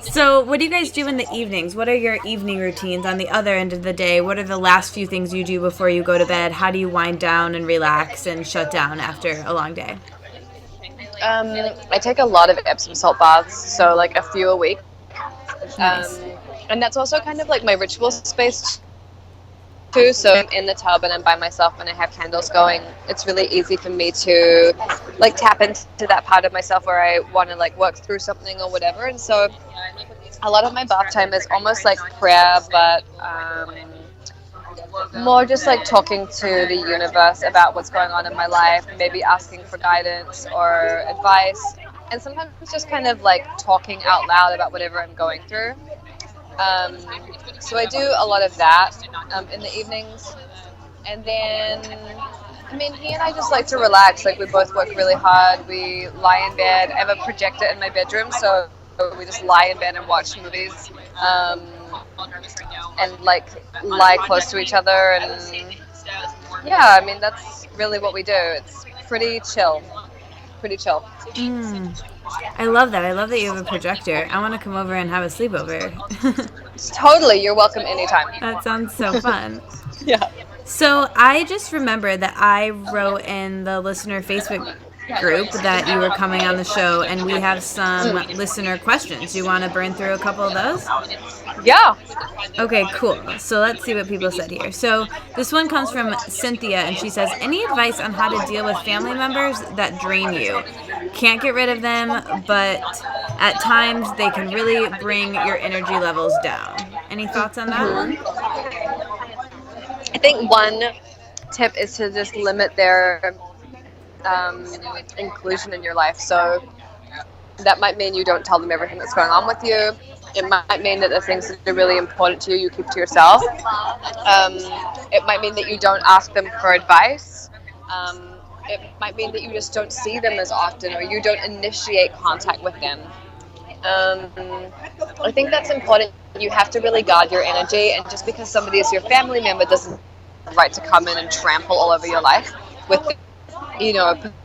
Speaker 3: So, what do you guys do in the evenings? What are your evening routines on the other end of the day? What are the last few things you do before you go to bed? How do you wind down and relax and shut down after a long day?
Speaker 1: I take a lot of Epsom salt baths, so like a few a week.
Speaker 3: Nice.
Speaker 1: And that's also kind of like my ritual space too. So I'm in the tub and I'm by myself and I have candles going. It's really easy for me to like tap into that part of myself where I want to like work through something or whatever. And so a lot of my bath time is almost like prayer, but more just like talking to the universe about what's going on in my life, maybe asking for guidance or advice, and sometimes just kind of like talking out loud about whatever I'm going through. Um, so I do a lot of that in the evenings. And then, I mean, he and I just like to relax. Like, we both work really hard. We lie in bed. I have a projector in my bedroom, so we just lie in bed and watch movies. And, like, lie close to each other. And, yeah, I mean, that's really what we do. It's pretty chill. Pretty chill.
Speaker 3: I love that. I love that you have a projector. I want to come over and have a sleepover.
Speaker 1: Totally. You're welcome anytime.
Speaker 3: That sounds so fun.
Speaker 1: Yeah.
Speaker 3: So I just remembered that I wrote in the listener Facebook group that you were coming on the show, and we have some listener questions. Do you want to burn through a couple of those?
Speaker 1: Yeah.
Speaker 3: Okay, cool. So let's see what people said here. So this one comes from Cynthia, and she says, any advice on how to deal with family members that drain you? Can't get rid of them, but at times they can really bring your energy levels down. Any thoughts on that one?
Speaker 1: I think one tip is to just limit their inclusion in your life. So that might mean you don't tell them everything that's going on with you. It might mean that the things that are really important to you, you keep to yourself. It might mean that you don't ask them for advice. It might mean that you just don't see them as often, or you don't initiate contact with them. I think that's important. You have to really guard your energy, and just because somebody is your family member doesn't have the right to come in and trample all over your life with,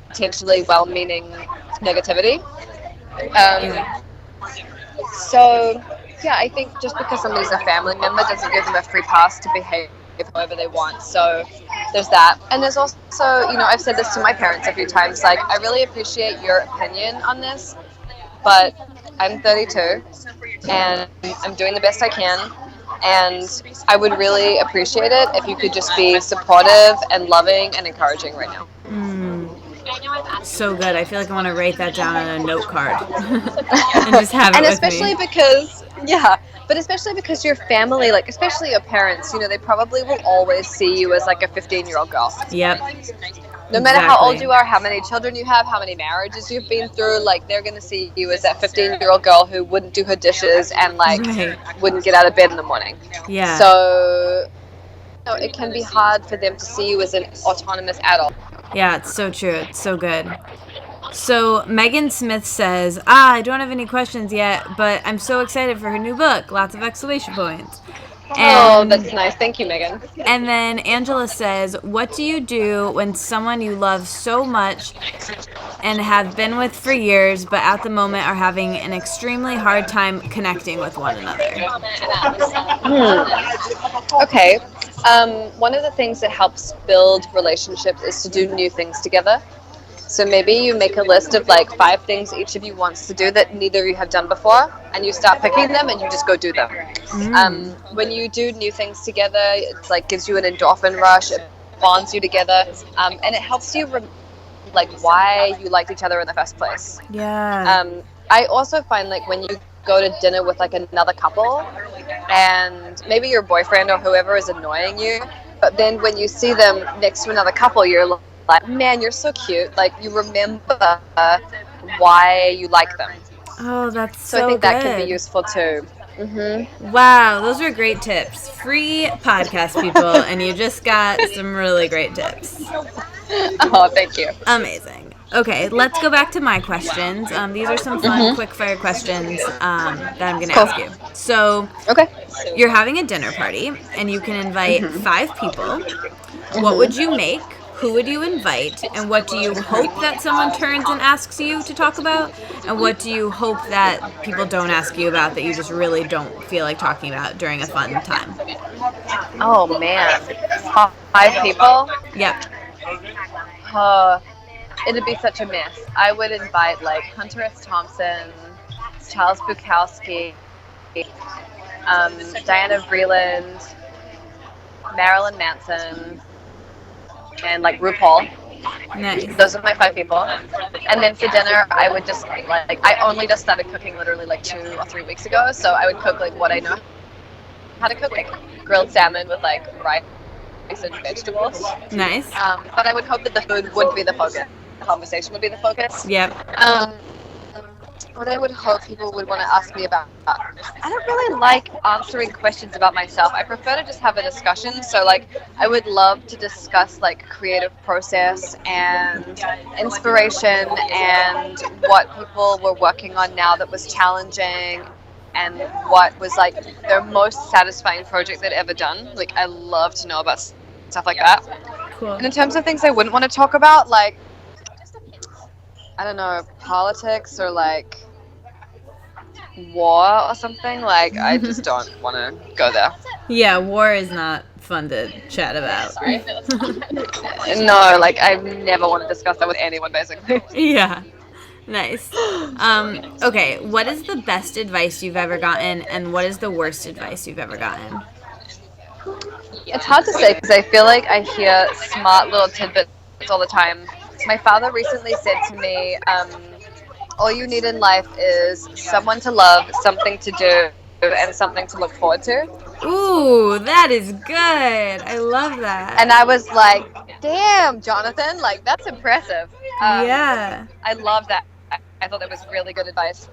Speaker 1: potentially well-meaning negativity. So, yeah, I think just because somebody's a family member doesn't give them a free pass to behave however they want. So there's that. And there's also, I've said this to my parents a few times, like, I really appreciate your opinion on this, but I'm 32 and I'm doing the best I can, and I would really appreciate it if you could just be supportive and loving and encouraging right now.
Speaker 3: So good. I feel like I want to write that down on a note card and just have it
Speaker 1: and
Speaker 3: with
Speaker 1: especially
Speaker 3: me.
Speaker 1: especially because your family, like especially your parents, they probably will always see you as like a 15-year-old girl.
Speaker 3: Yep.
Speaker 1: No matter how old you are, how many children you have, how many marriages you've been through, like they're going to see you as that 15-year-old girl who wouldn't do her dishes and wouldn't get out of bed in the morning.
Speaker 3: Yeah.
Speaker 1: So it can be hard for them to see you as an autonomous adult.
Speaker 3: Yeah, it's so true. It's so good. So Megan Smith says, I don't have any questions yet, but I'm so excited for her new book. Lots of exclamation points.
Speaker 1: That's nice. Thank you, Megan.
Speaker 3: And then Angela says, what do you do when someone you love so much and have been with for years, but at the moment are having an extremely hard time connecting with one another?
Speaker 1: Okay. One of the things that helps build relationships is to do new things together. So maybe you make a list of like 5 things each of you wants to do that neither of you have done before, and you start picking them and you just go do them. When you do new things together, it's like gives you an endorphin rush, it bonds you together, and it helps you why you liked each other in the first place.
Speaker 3: Yeah.
Speaker 1: I also find like when you go to dinner with like another couple, and maybe your boyfriend or whoever is annoying you, but then when you see them next to another couple, you're like, man, you're so cute. Like, you remember why you like them.
Speaker 3: Oh, that's so
Speaker 1: I think
Speaker 3: good.
Speaker 1: that can be useful too.
Speaker 3: Wow, those are great tips. Free podcast, people, and you just got some really great tips.
Speaker 1: Oh, thank you.
Speaker 3: Amazing. Okay, let's go back to my questions. These are some fun quick-fire questions that I'm going to ask you. So, you're having a dinner party, and you can invite 5 people. What would you make? Who would you invite? And what do you hope that someone turns and asks you to talk about? And what do you hope that people don't ask you about that you just really don't feel like talking about during a fun time?
Speaker 1: Oh, man. 5 people?
Speaker 3: Yep.
Speaker 1: It'd be such a mess. I would invite like Hunter S. Thompson, Charles Bukowski, Diana Vreeland, Marilyn Manson, and like RuPaul.
Speaker 3: Nice.
Speaker 1: Those are my 5 people. And then for dinner, I would just I only just started cooking literally like 2 or 3 weeks ago. So I would cook like what I know how to cook, like grilled salmon with like rice and vegetables.
Speaker 3: Nice.
Speaker 1: But I would hope that the food would be the focus. The conversation would be the focus.
Speaker 3: Yep.
Speaker 1: What I would hope people would want to ask me about. I don't really like answering questions about myself. I prefer to just have a discussion. So, like, I would love to discuss, like, creative process and inspiration and what people were working on now that was challenging and what was, like, their most satisfying project they'd ever done. Like, I love to know about stuff like that.
Speaker 3: Cool.
Speaker 1: And in terms of things I wouldn't want to talk about, like, I don't know, politics or, like, war or something, like, I just don't want to go there.
Speaker 3: Yeah, war is not fun to chat about.
Speaker 1: No, like, I never want to discuss that with anyone, basically.
Speaker 3: Yeah. Nice. Okay, what is the best advice you've ever gotten, and what is the worst advice you've ever gotten?
Speaker 1: It's hard to say because I feel like I hear smart little tidbits all the time. My father recently said to me, all you need in life is someone to love, something to do, and something to look forward to.
Speaker 3: Ooh, that is good. I love that.
Speaker 1: And I was like, damn, Jonathan, like, that's impressive.
Speaker 3: Yeah.
Speaker 1: I love that. I thought that was really good advice.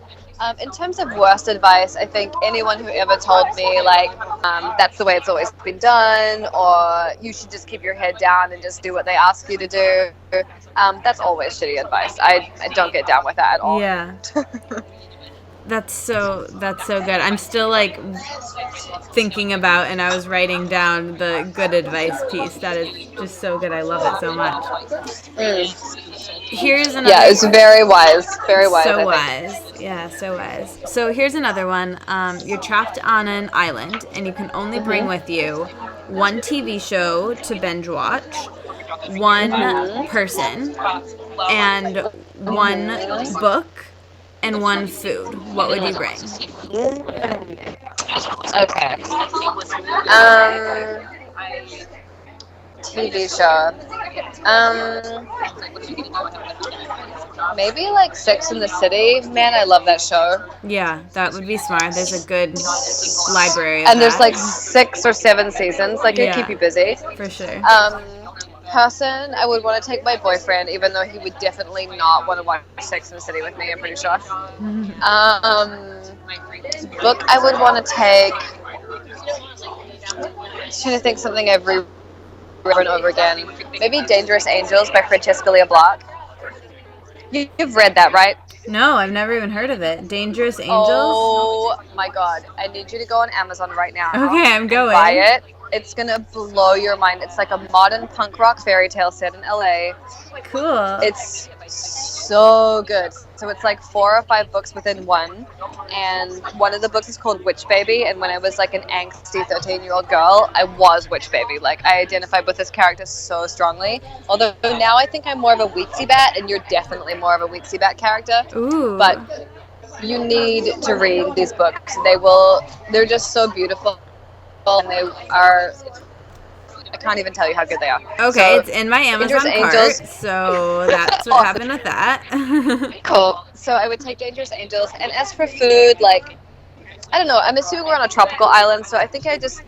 Speaker 1: In terms of worst advice, I think anyone who ever told me, like, that's the way it's always been done, or you should just keep your head down and just do what they ask you to do, that's always shitty advice. I don't get down with that at all.
Speaker 3: Yeah. That's so good. I'm still, like, thinking about, and I was writing down the good advice piece. That is just so good. I love it so much. Here's another.
Speaker 1: Yeah, it's very wise. Very wise.
Speaker 3: So wise. Yeah, so wise. So here's another one. You're trapped on an island, and you can only bring with you one TV show to binge watch, one person, and one book, and one food. What would you bring?
Speaker 1: Okay. TV show. Maybe like Sex and the City. Man, I love that show.
Speaker 3: Yeah, that would be smart. There's a good library of
Speaker 1: And there's
Speaker 3: that.
Speaker 1: like 6 or 7 seasons. Like, it'd keep you busy.
Speaker 3: For sure.
Speaker 1: Person, I would want to take my boyfriend, even though he would definitely not want to watch Sex and the City with me, I'm pretty sure. Book, I would want to take. I'm trying to think something I've read over and over again. Maybe Dangerous Angels by Francesca Lia Block. You've read that, right?
Speaker 3: No, I've never even heard of it. Dangerous Angels?
Speaker 1: Oh my god. I need you to go on Amazon right now.
Speaker 3: Okay, I'm going.
Speaker 1: Buy it. It's gonna blow your mind. It's like a modern punk rock fairy tale set in LA.
Speaker 3: Cool.
Speaker 1: It's so good. So it's like 4 or 5 books within one. And one of the books is called Witch Baby. And when I was like an angsty 13-year-old girl, I was Witch Baby. Like, I identified with this character so strongly. Although now I think I'm more of a Weeksy Bat, and you're definitely more of a Weeksy Bat character.
Speaker 3: Ooh.
Speaker 1: But you need to read these books. They're just so beautiful. And they are, I can't even tell you how good they are.
Speaker 3: Okay,
Speaker 1: so,
Speaker 3: it's in my Amazon cart, so that's what happened with that.
Speaker 1: Cool. So I would take Dangerous Angels. And as for food, like, I don't know, I'm assuming we're on a tropical island, so I think I just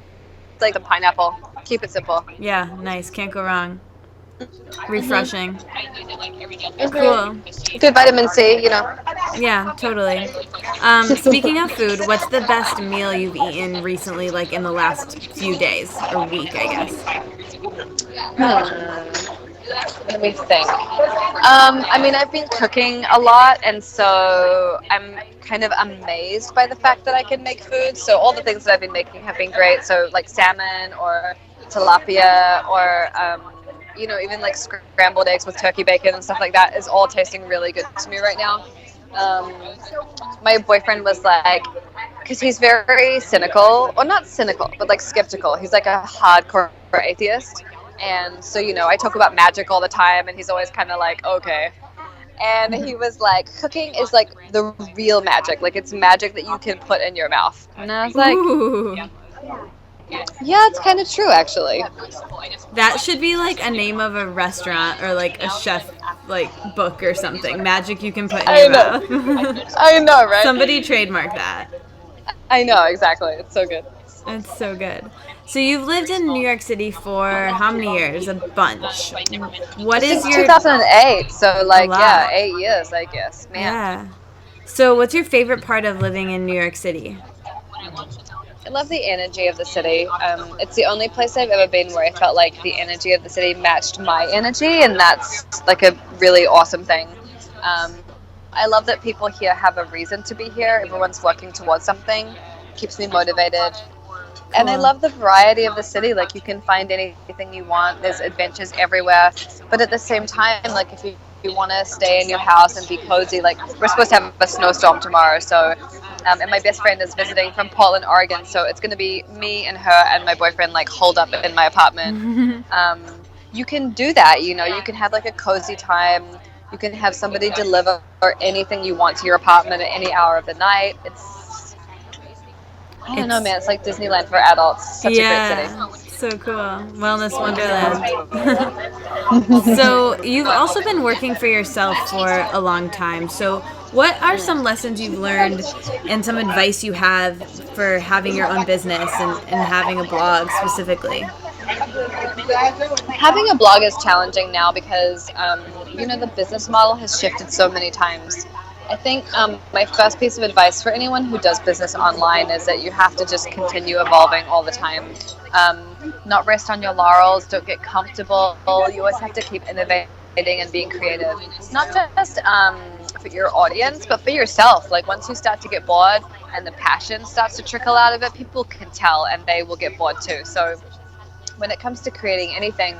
Speaker 1: like the pineapple. Keep it simple.
Speaker 3: Yeah, nice. Can't go wrong. Refreshing.
Speaker 1: Mm-hmm.
Speaker 3: Cool.
Speaker 1: Good vitamin C, you know.
Speaker 3: Yeah, totally. Speaking of food, what's the best meal you've eaten recently, like in the last few days or week, I guess?
Speaker 1: Let me think. I mean, I've been cooking a lot, and so I'm kind of amazed by the fact that I can make food. So all the things that I've been making have been great. So like salmon or tilapia or even like scrambled eggs with turkey bacon and stuff like that is all tasting really good to me right now. My boyfriend was like, because he's very cynical, or not cynical, but like skeptical. He's like a hardcore atheist. And so, I talk about magic all the time, and he's always kind of like, okay. And he was like, cooking is like the real magic. Like, it's magic that you can put in your mouth. And I was like,
Speaker 3: ooh.
Speaker 1: Yeah, it's kind of true, actually.
Speaker 3: That should be like a name of a restaurant or like a chef like book or something. Magic you can put in your mouth.
Speaker 1: I know, right?
Speaker 3: Somebody trademark that.
Speaker 1: I know, exactly. It's so good.
Speaker 3: It's so good. So you've lived in New York City for how many years? A bunch. What is
Speaker 1: Since
Speaker 3: your
Speaker 1: 2008, so
Speaker 3: a
Speaker 1: like yeah,
Speaker 3: lot?
Speaker 1: 8 years, I guess. Man,
Speaker 3: Yeah. So what's your favorite part of living in New York City?
Speaker 1: I love the energy of the city. It's the only place I've ever been where I felt like the energy of the city matched my energy, and that's like a really awesome thing. Um, I love that people here have a reason to be here. Everyone's working towards something, keeps me motivated. And I
Speaker 3: Cool.
Speaker 1: love the variety of the city. Like, you can find anything you want. There's adventures everywhere. But at the same time, like, if you want to stay in your house and be cozy, like, we're supposed to have a snowstorm tomorrow. So, and my best friend is visiting from Portland, Oregon. So it's going to be me and her and my boyfriend, like, holed up in my apartment. You can do that, you know. You can have, like, a cozy time. You can have somebody deliver anything you want to your apartment at any hour of the night. I don't know, man. It's like Disneyland for adults. Such a great city.
Speaker 3: So cool. Wellness Wonderland. So you've also been working for yourself for a long time. So what are some lessons you've learned and some advice you have for having your own business and having a blog specifically?
Speaker 1: Having a blog is challenging now because, the business model has shifted so many times. I think my first piece of advice for anyone who does business online is that you have to just continue evolving all the time. Not rest on your laurels, don't get comfortable. You always have to keep innovating and being creative. Not just for your audience, but for yourself. Like, once you start to get bored and the passion starts to trickle out of it, people can tell and they will get bored too. So when it comes to creating anything,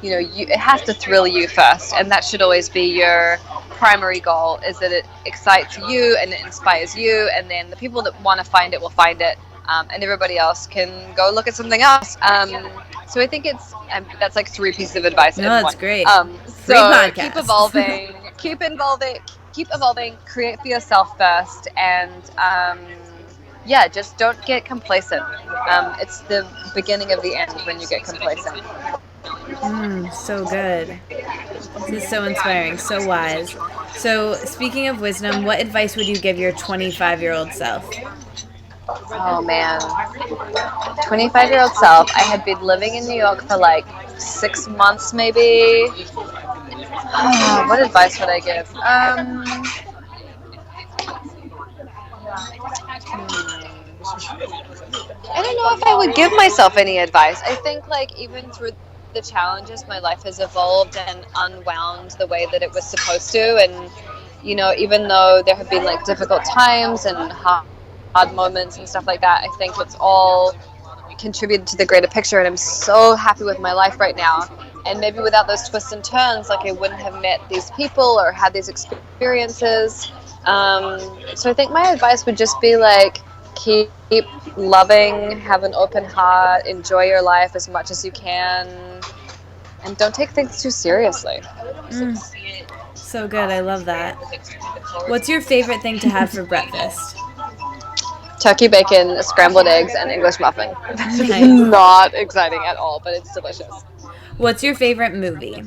Speaker 1: it has to thrill you first, and that should always be your primary goal, is that it excites you and it inspires you, and then the people that want to find it will find it, and everybody else can go look at something else. So I think that's like 3 pieces of advice.
Speaker 3: No, that's great.
Speaker 1: So
Speaker 3: podcast.
Speaker 1: keep evolving, create for yourself first, and just don't get complacent. It's the beginning of the end when you get complacent.
Speaker 3: So good. This is so inspiring, so wise. So, speaking of wisdom, what advice would you give your 25-year-old self?
Speaker 1: Oh, man. 25-year-old self. I had been living in New York for like 6 months, maybe. What advice would I give? I don't know if I would give myself any advice. I think, like, even through the challenges, my life has evolved and unwound the way that it was supposed to. And, even though there have been, like, difficult times and hard moments and stuff like that, I think it's all contributed to the greater picture. And I'm so happy with my life right now. And maybe without those twists and turns, like, I wouldn't have met these people or had these experiences. So I think my advice would just be, like, keep loving, have an open heart, enjoy your life as much as you can, and don't take things too seriously.
Speaker 3: So good. I love that. What's your favorite thing to have for breakfast?
Speaker 1: Turkey bacon, scrambled eggs, and English muffin.
Speaker 3: Nice.
Speaker 1: Not exciting at all, but it's delicious.
Speaker 3: What's your favorite movie?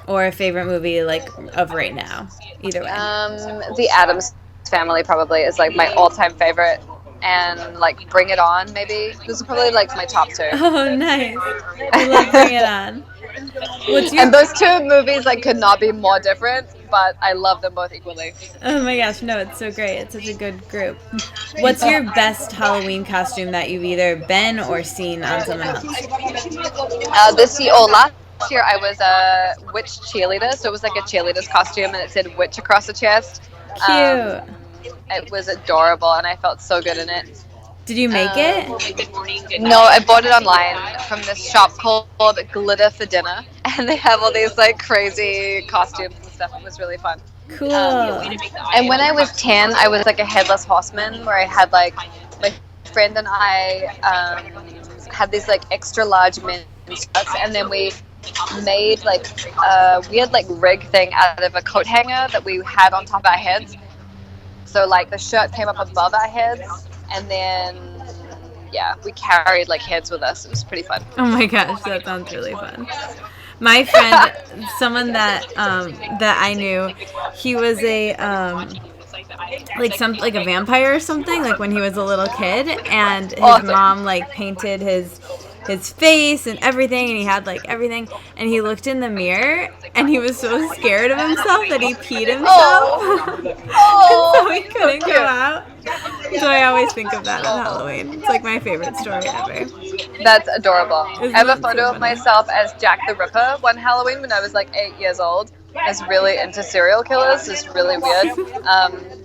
Speaker 3: Or a favorite movie, like, of right now? Either way.
Speaker 1: The Addams Family probably is, like, my all-time favorite. And, like, Bring It On, maybe. Those are probably, like, my top 2.
Speaker 3: Oh, nice. I love Bring It On.
Speaker 1: And those 2 movies, like, could not be more different, but I love them both equally.
Speaker 3: Oh my gosh, no, it's so great. It's such a good group. What's your best Halloween costume that you've either been or seen on someone else?
Speaker 1: Last year I was a witch cheerleader, so it was like a cheerleader's costume, and it said witch across the chest.
Speaker 3: Cute.
Speaker 1: It was adorable, and I felt so good in it.
Speaker 3: Did you make it?
Speaker 1: No, I bought it online from this shop called Glitter for Dinner, and they have all these, like, crazy costumes and stuff. It was really fun.
Speaker 3: Cool.
Speaker 1: And when I was 10, I was like a headless horseman, where I had, like, my friend and I had these, like, extra large men's shirts, and then we made, like, a weird, like, rig thing out of a coat hanger that we had on top of our heads. So, like, the shirt came up above our heads, and then, we carried, like, heads with us. It was pretty fun.
Speaker 3: Oh my gosh, that sounds really fun. My friend, someone that I knew, he was a like a vampire or something, like when he was a little kid, and his mom, like, painted his his face and everything, and he had like everything, and he looked in the mirror and he was so scared of himself that he peed himself. So he couldn't go out. So I always think of that on Halloween. It's like my favorite story ever.
Speaker 1: That's adorable.
Speaker 3: Isn't
Speaker 1: I have a
Speaker 3: that
Speaker 1: photo
Speaker 3: so
Speaker 1: of
Speaker 3: funny?
Speaker 1: myself as Jack the Ripper one Halloween when I was like 8 years old. I was really into serial killers. It's really weird.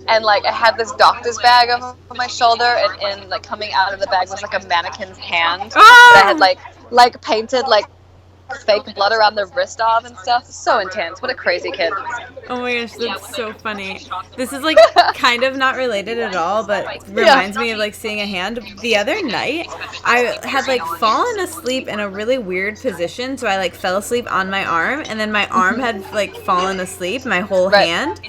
Speaker 1: And like I had this doctor's bag over my shoulder, and in like coming out of the bag was like a mannequin's hand that I had like painted like fake blood around the wrist of and stuff. So intense. What a crazy kid.
Speaker 3: Oh my gosh, that's so funny. This is like kind of not related at all, but reminds me of like seeing a hand. The other night, I had like fallen asleep in a really weird position, so I like fell asleep on my arm, and then my arm had like fallen asleep, my whole hand.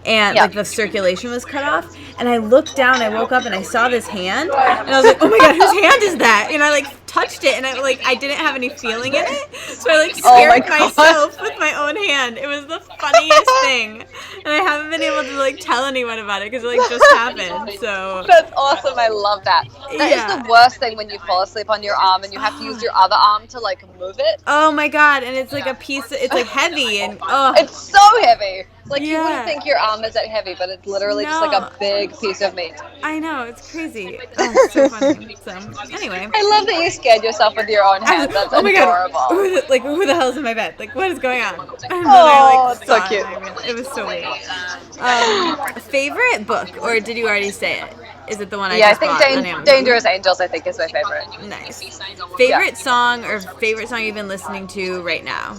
Speaker 3: And like the circulation was cut off, and I looked down, I woke up and I saw this hand, and I was like, oh my god, whose hand is that? And I like touched it, and I didn't have any feeling in it, so I like scared myself with my own hand. It was the funniest thing, and I haven't been able to like tell anyone about it because it like just happened. So
Speaker 1: that's awesome. I love that. That is the worst thing when you fall asleep on your arm and you have to use your other arm to like move it.
Speaker 3: Oh my god, and it's like a piece. It's like heavy, and
Speaker 1: it's so heavy. Like you wouldn't think your arm is that heavy, but it's literally just like a big piece of meat.
Speaker 3: I know, it's crazy. Oh, it's so funny. So anyway,
Speaker 1: I love that you scared yourself with your own hand. That's adorable.
Speaker 3: God. Who the hell is in my bed? Like, what is going on? And then
Speaker 1: it's so cute.
Speaker 3: It was so weird. Favorite book, or did you already say it? Is it the one I just bought?
Speaker 1: Yeah, I think Dangerous Angels, I think, is my favorite.
Speaker 3: Nice. Favorite song or favorite song you've been listening to right now?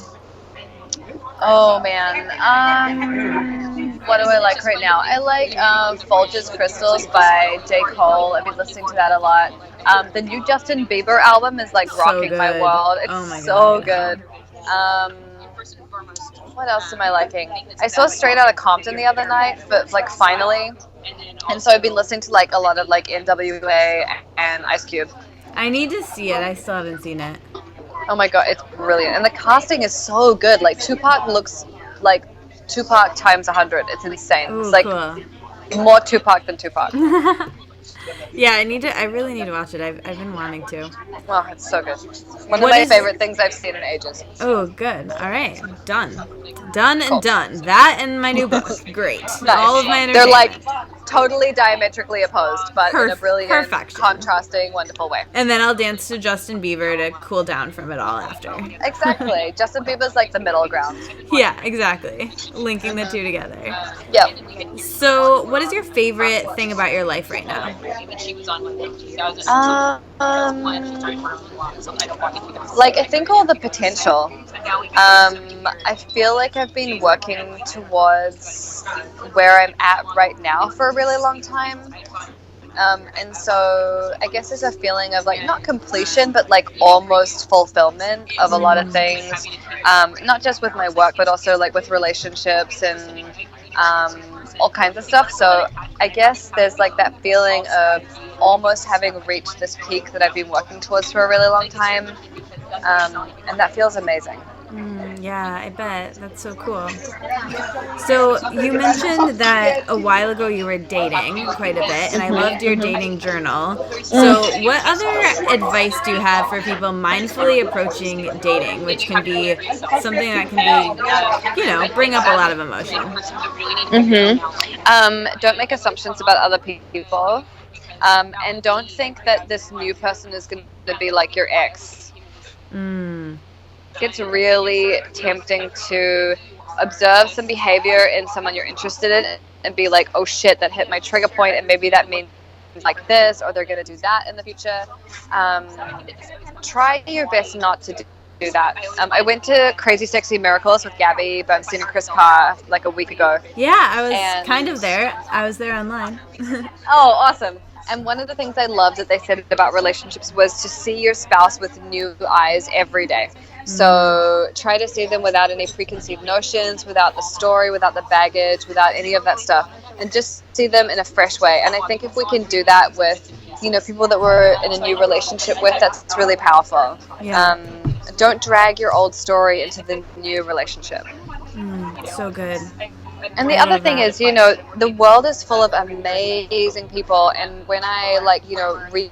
Speaker 1: Oh man, what do I like right now? I like Folger's Crystals by J. Cole. I've been listening to that a lot. The new Justin Bieber album is like rocking my world. It's so good. What else am I liking? I saw Straight Outta Compton the other night, but like finally, and so I've been listening to like a lot of like NWA and Ice Cube.
Speaker 3: I need to see it. I still haven't seen it.
Speaker 1: Oh my god, it's brilliant. And the casting is so good. Like, Tupac looks like Tupac times 100. It's insane.
Speaker 3: Ooh,
Speaker 1: it's like more Tupac than Tupac.
Speaker 3: Yeah, I really need to watch it. I've been wanting to.
Speaker 1: Oh, it's so good. One of my favorite things I've seen in ages.
Speaker 3: Oh, good. All right. Done and done. That and my new book. Great.
Speaker 1: Nice.
Speaker 3: All of my entertainment.
Speaker 1: They're like totally diametrically opposed, but in a brilliant, contrasting, wonderful way.
Speaker 3: And then I'll dance to Justin Bieber to cool down from it all after.
Speaker 1: Exactly. Justin Bieber's like the middle ground.
Speaker 3: Yeah, exactly. Linking the two together.
Speaker 1: Yep.
Speaker 3: So, what is your favorite thing about your life right now?
Speaker 1: Like, I think all the potential. I feel like I've been working towards where I'm at right now for a really long time. And so I guess there's a feeling of like not completion, but like almost fulfillment of a lot of things. Not just with my work, but also like with relationships and all kinds of stuff. So I guess there's like that feeling of almost having reached this peak that I've been working towards for a really long time. And that feels amazing.
Speaker 3: Yeah, I bet. That's so cool. So you mentioned that a while ago you were dating quite a bit, and I loved your dating journal. So what other advice do you have for people mindfully approaching dating, which can be something that can be, bring up a lot of emotion?
Speaker 1: Don't make assumptions about other people. And don't think that this new person is going to be like your ex. It's really tempting to observe some behavior in someone you're interested in and be like, oh shit, that hit my trigger point, and maybe that means like this, or they're going to do that in the future. Try your best not to do that. I went to Crazy Sexy Miracles with Gabby Bernstein and Chris Carr like a week ago.
Speaker 3: Yeah, I was kind of there. I was there online.
Speaker 1: Oh, awesome. And one of the things I loved that they said about relationships was to see your spouse with new eyes every day. So try to see them without any preconceived notions, without the story, without the baggage, without any of that stuff, and just see them in a fresh way. And I think if we can do that with, people that we're in a new relationship with, that's really powerful. Yeah. Don't drag your old story into the new relationship.
Speaker 3: So good.
Speaker 1: And the other thing is, the world is full of amazing people, and when I read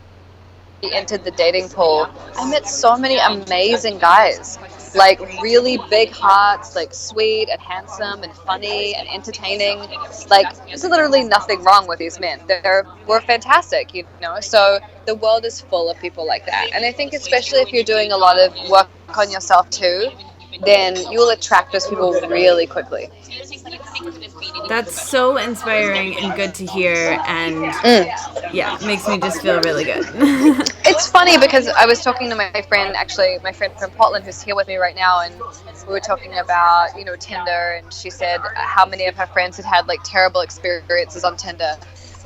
Speaker 1: entered the dating pool, I met so many amazing guys. Like really big hearts, like sweet and handsome and funny and entertaining. Like there's literally nothing wrong with these men. We're fantastic, you know. So the world is full of people like that. And I think especially if you're doing a lot of work on yourself too, then you'll attract those people really quickly.
Speaker 3: That's so inspiring and good to hear, and yeah, it makes me just feel really good.
Speaker 1: It's funny because I was talking to my friend from Portland, who's here with me right now, and we were talking about, you know, Tinder, and she said how many of her friends had like terrible experiences on Tinder,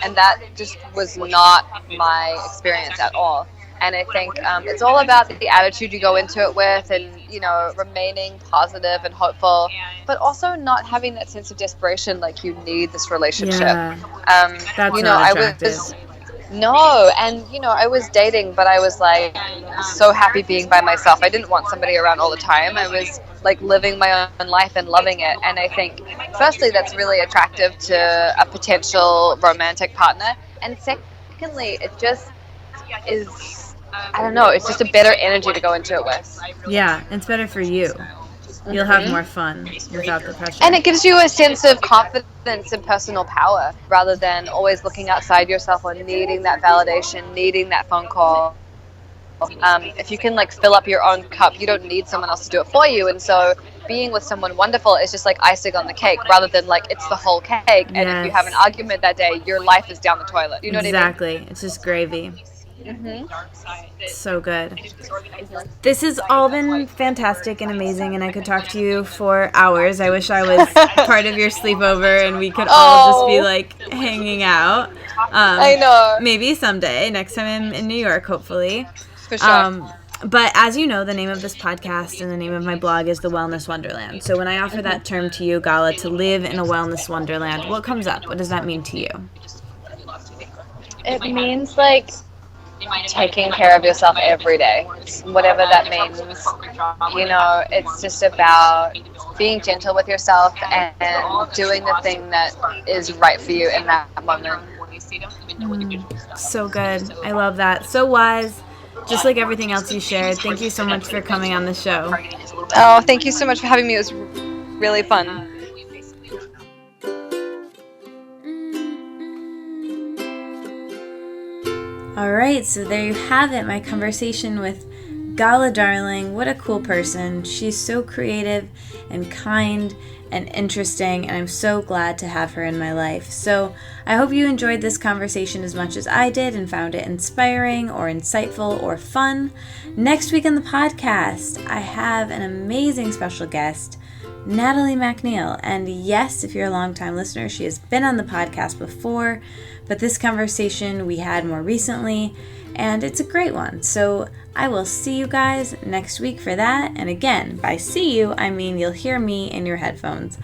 Speaker 1: and that just was not my experience at all. And I think it's all about the attitude you go into it with, and, you know, remaining positive and hopeful, but also not having that sense of desperation like you need this relationship.
Speaker 3: Yeah, that's
Speaker 1: you know,
Speaker 3: not attractive.
Speaker 1: No, and, you know, I was dating, but I was like so happy being by myself. I didn't want somebody around all the time. I was like living my own life and loving it. And I think, firstly, that's really attractive to a potential romantic partner. And secondly, it just is, I don't know, it's just a better energy to go into it with.
Speaker 3: Yeah, it's better for you. You'll have more fun without the pressure.
Speaker 1: And it gives you a sense of confidence and personal power rather than always looking outside yourself or needing that validation, needing that phone call. If you can like fill up your own cup, you don't need someone else to do it for you. And so being with someone wonderful is just like icing on the cake rather than like it's the whole cake. And if you have an argument that day, your life is down the toilet. You know what I mean?
Speaker 3: Exactly. It's just gravy. So good. This has all been fantastic and amazing, and I could talk to you for hours. I wish I was part of your sleepover and we could all just be like hanging out.
Speaker 1: I know.
Speaker 3: Maybe someday, next time I'm in New York, hopefully.
Speaker 1: For sure.
Speaker 3: But as you know, the name of this podcast and the name of my blog is The Wellness Wonderland. So when I offer that term to you, Gala, to live in a wellness wonderland, what comes up? What does that mean to you?
Speaker 1: It means like taking care of yourself every day, whatever that means. You know, it's just about being gentle with yourself and doing the thing that is right for you in that moment.
Speaker 3: So good. I love that. So wise. Just like everything else you shared. Thank you so much for coming on the show.
Speaker 1: Oh, thank you so much for having me. It was really fun.
Speaker 3: All right, so there you have it, my conversation with Gala Darling. What a cool person. She's so creative and kind and interesting, and I'm so glad to have her in my life. So I hope you enjoyed this conversation as much as I did and found it inspiring or insightful or fun. Next week on the podcast, I have an amazing special guest, Natalie McNeil. And yes, if you're a longtime listener, she has been on the podcast before, but this conversation we had more recently, and it's a great one. So I will see you guys next week for that. And again, by see you, I mean you'll hear me in your headphones.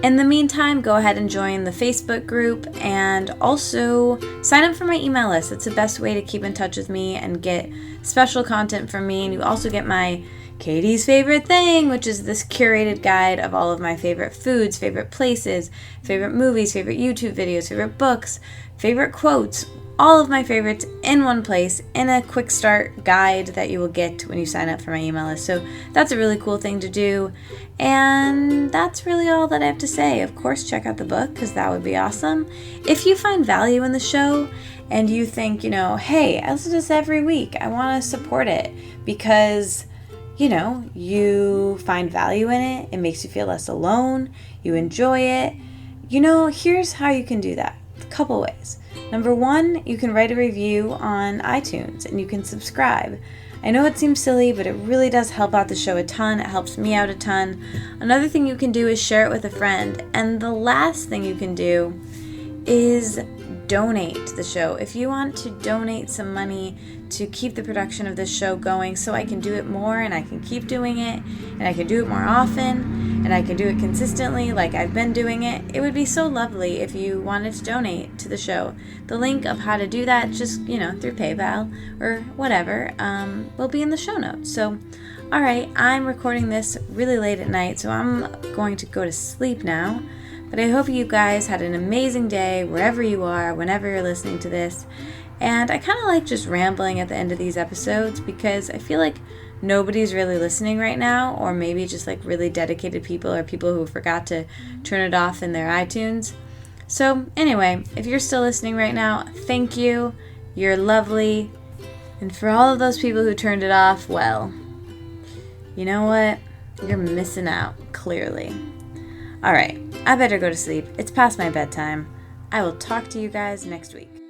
Speaker 3: In the meantime, go ahead and join the Facebook group and also sign up for my email list. It's the best way to keep in touch with me and get special content from me. And you also get my Katie's Favorite Thing, which is this curated guide of all of my favorite foods, favorite places, favorite movies, favorite YouTube videos, favorite books, favorite quotes, all of my favorites in one place in a quick start guide that you will get when you sign up for my email list. So that's a really cool thing to do. And that's really all that I have to say. Of course, check out the book because that would be awesome. If you find value in the show and you think, hey, I listen to this every week, I want to support it because you find value in it. It makes you feel less alone. You enjoy it. Here's how you can do that. A couple ways. Number one, you can write a review on iTunes and you can subscribe. I know it seems silly, but it really does help out the show a ton. It helps me out a ton. Another thing you can do is share it with a friend. And the last thing you can do is donate to the show. If you want to donate some money to keep the production of this show going so I can do it more and I can keep doing it and I can do it more often and I can do it consistently like I've been doing it, it would be so lovely if you wanted to donate to the show. The link of how to do that, just, through PayPal or whatever, will be in the show notes. So, all right, I'm recording this really late at night, so I'm going to go to sleep now. But I hope you guys had an amazing day wherever you are, whenever you're listening to this. And I kind of like just rambling at the end of these episodes because I feel like nobody's really listening right now, or maybe just like really dedicated people or people who forgot to turn it off in their iTunes. So anyway, if you're still listening right now, thank you. You're lovely. And for all of those people who turned it off, well, you know what? You're missing out, clearly. All right, I better go to sleep. It's past my bedtime. I will talk to you guys next week.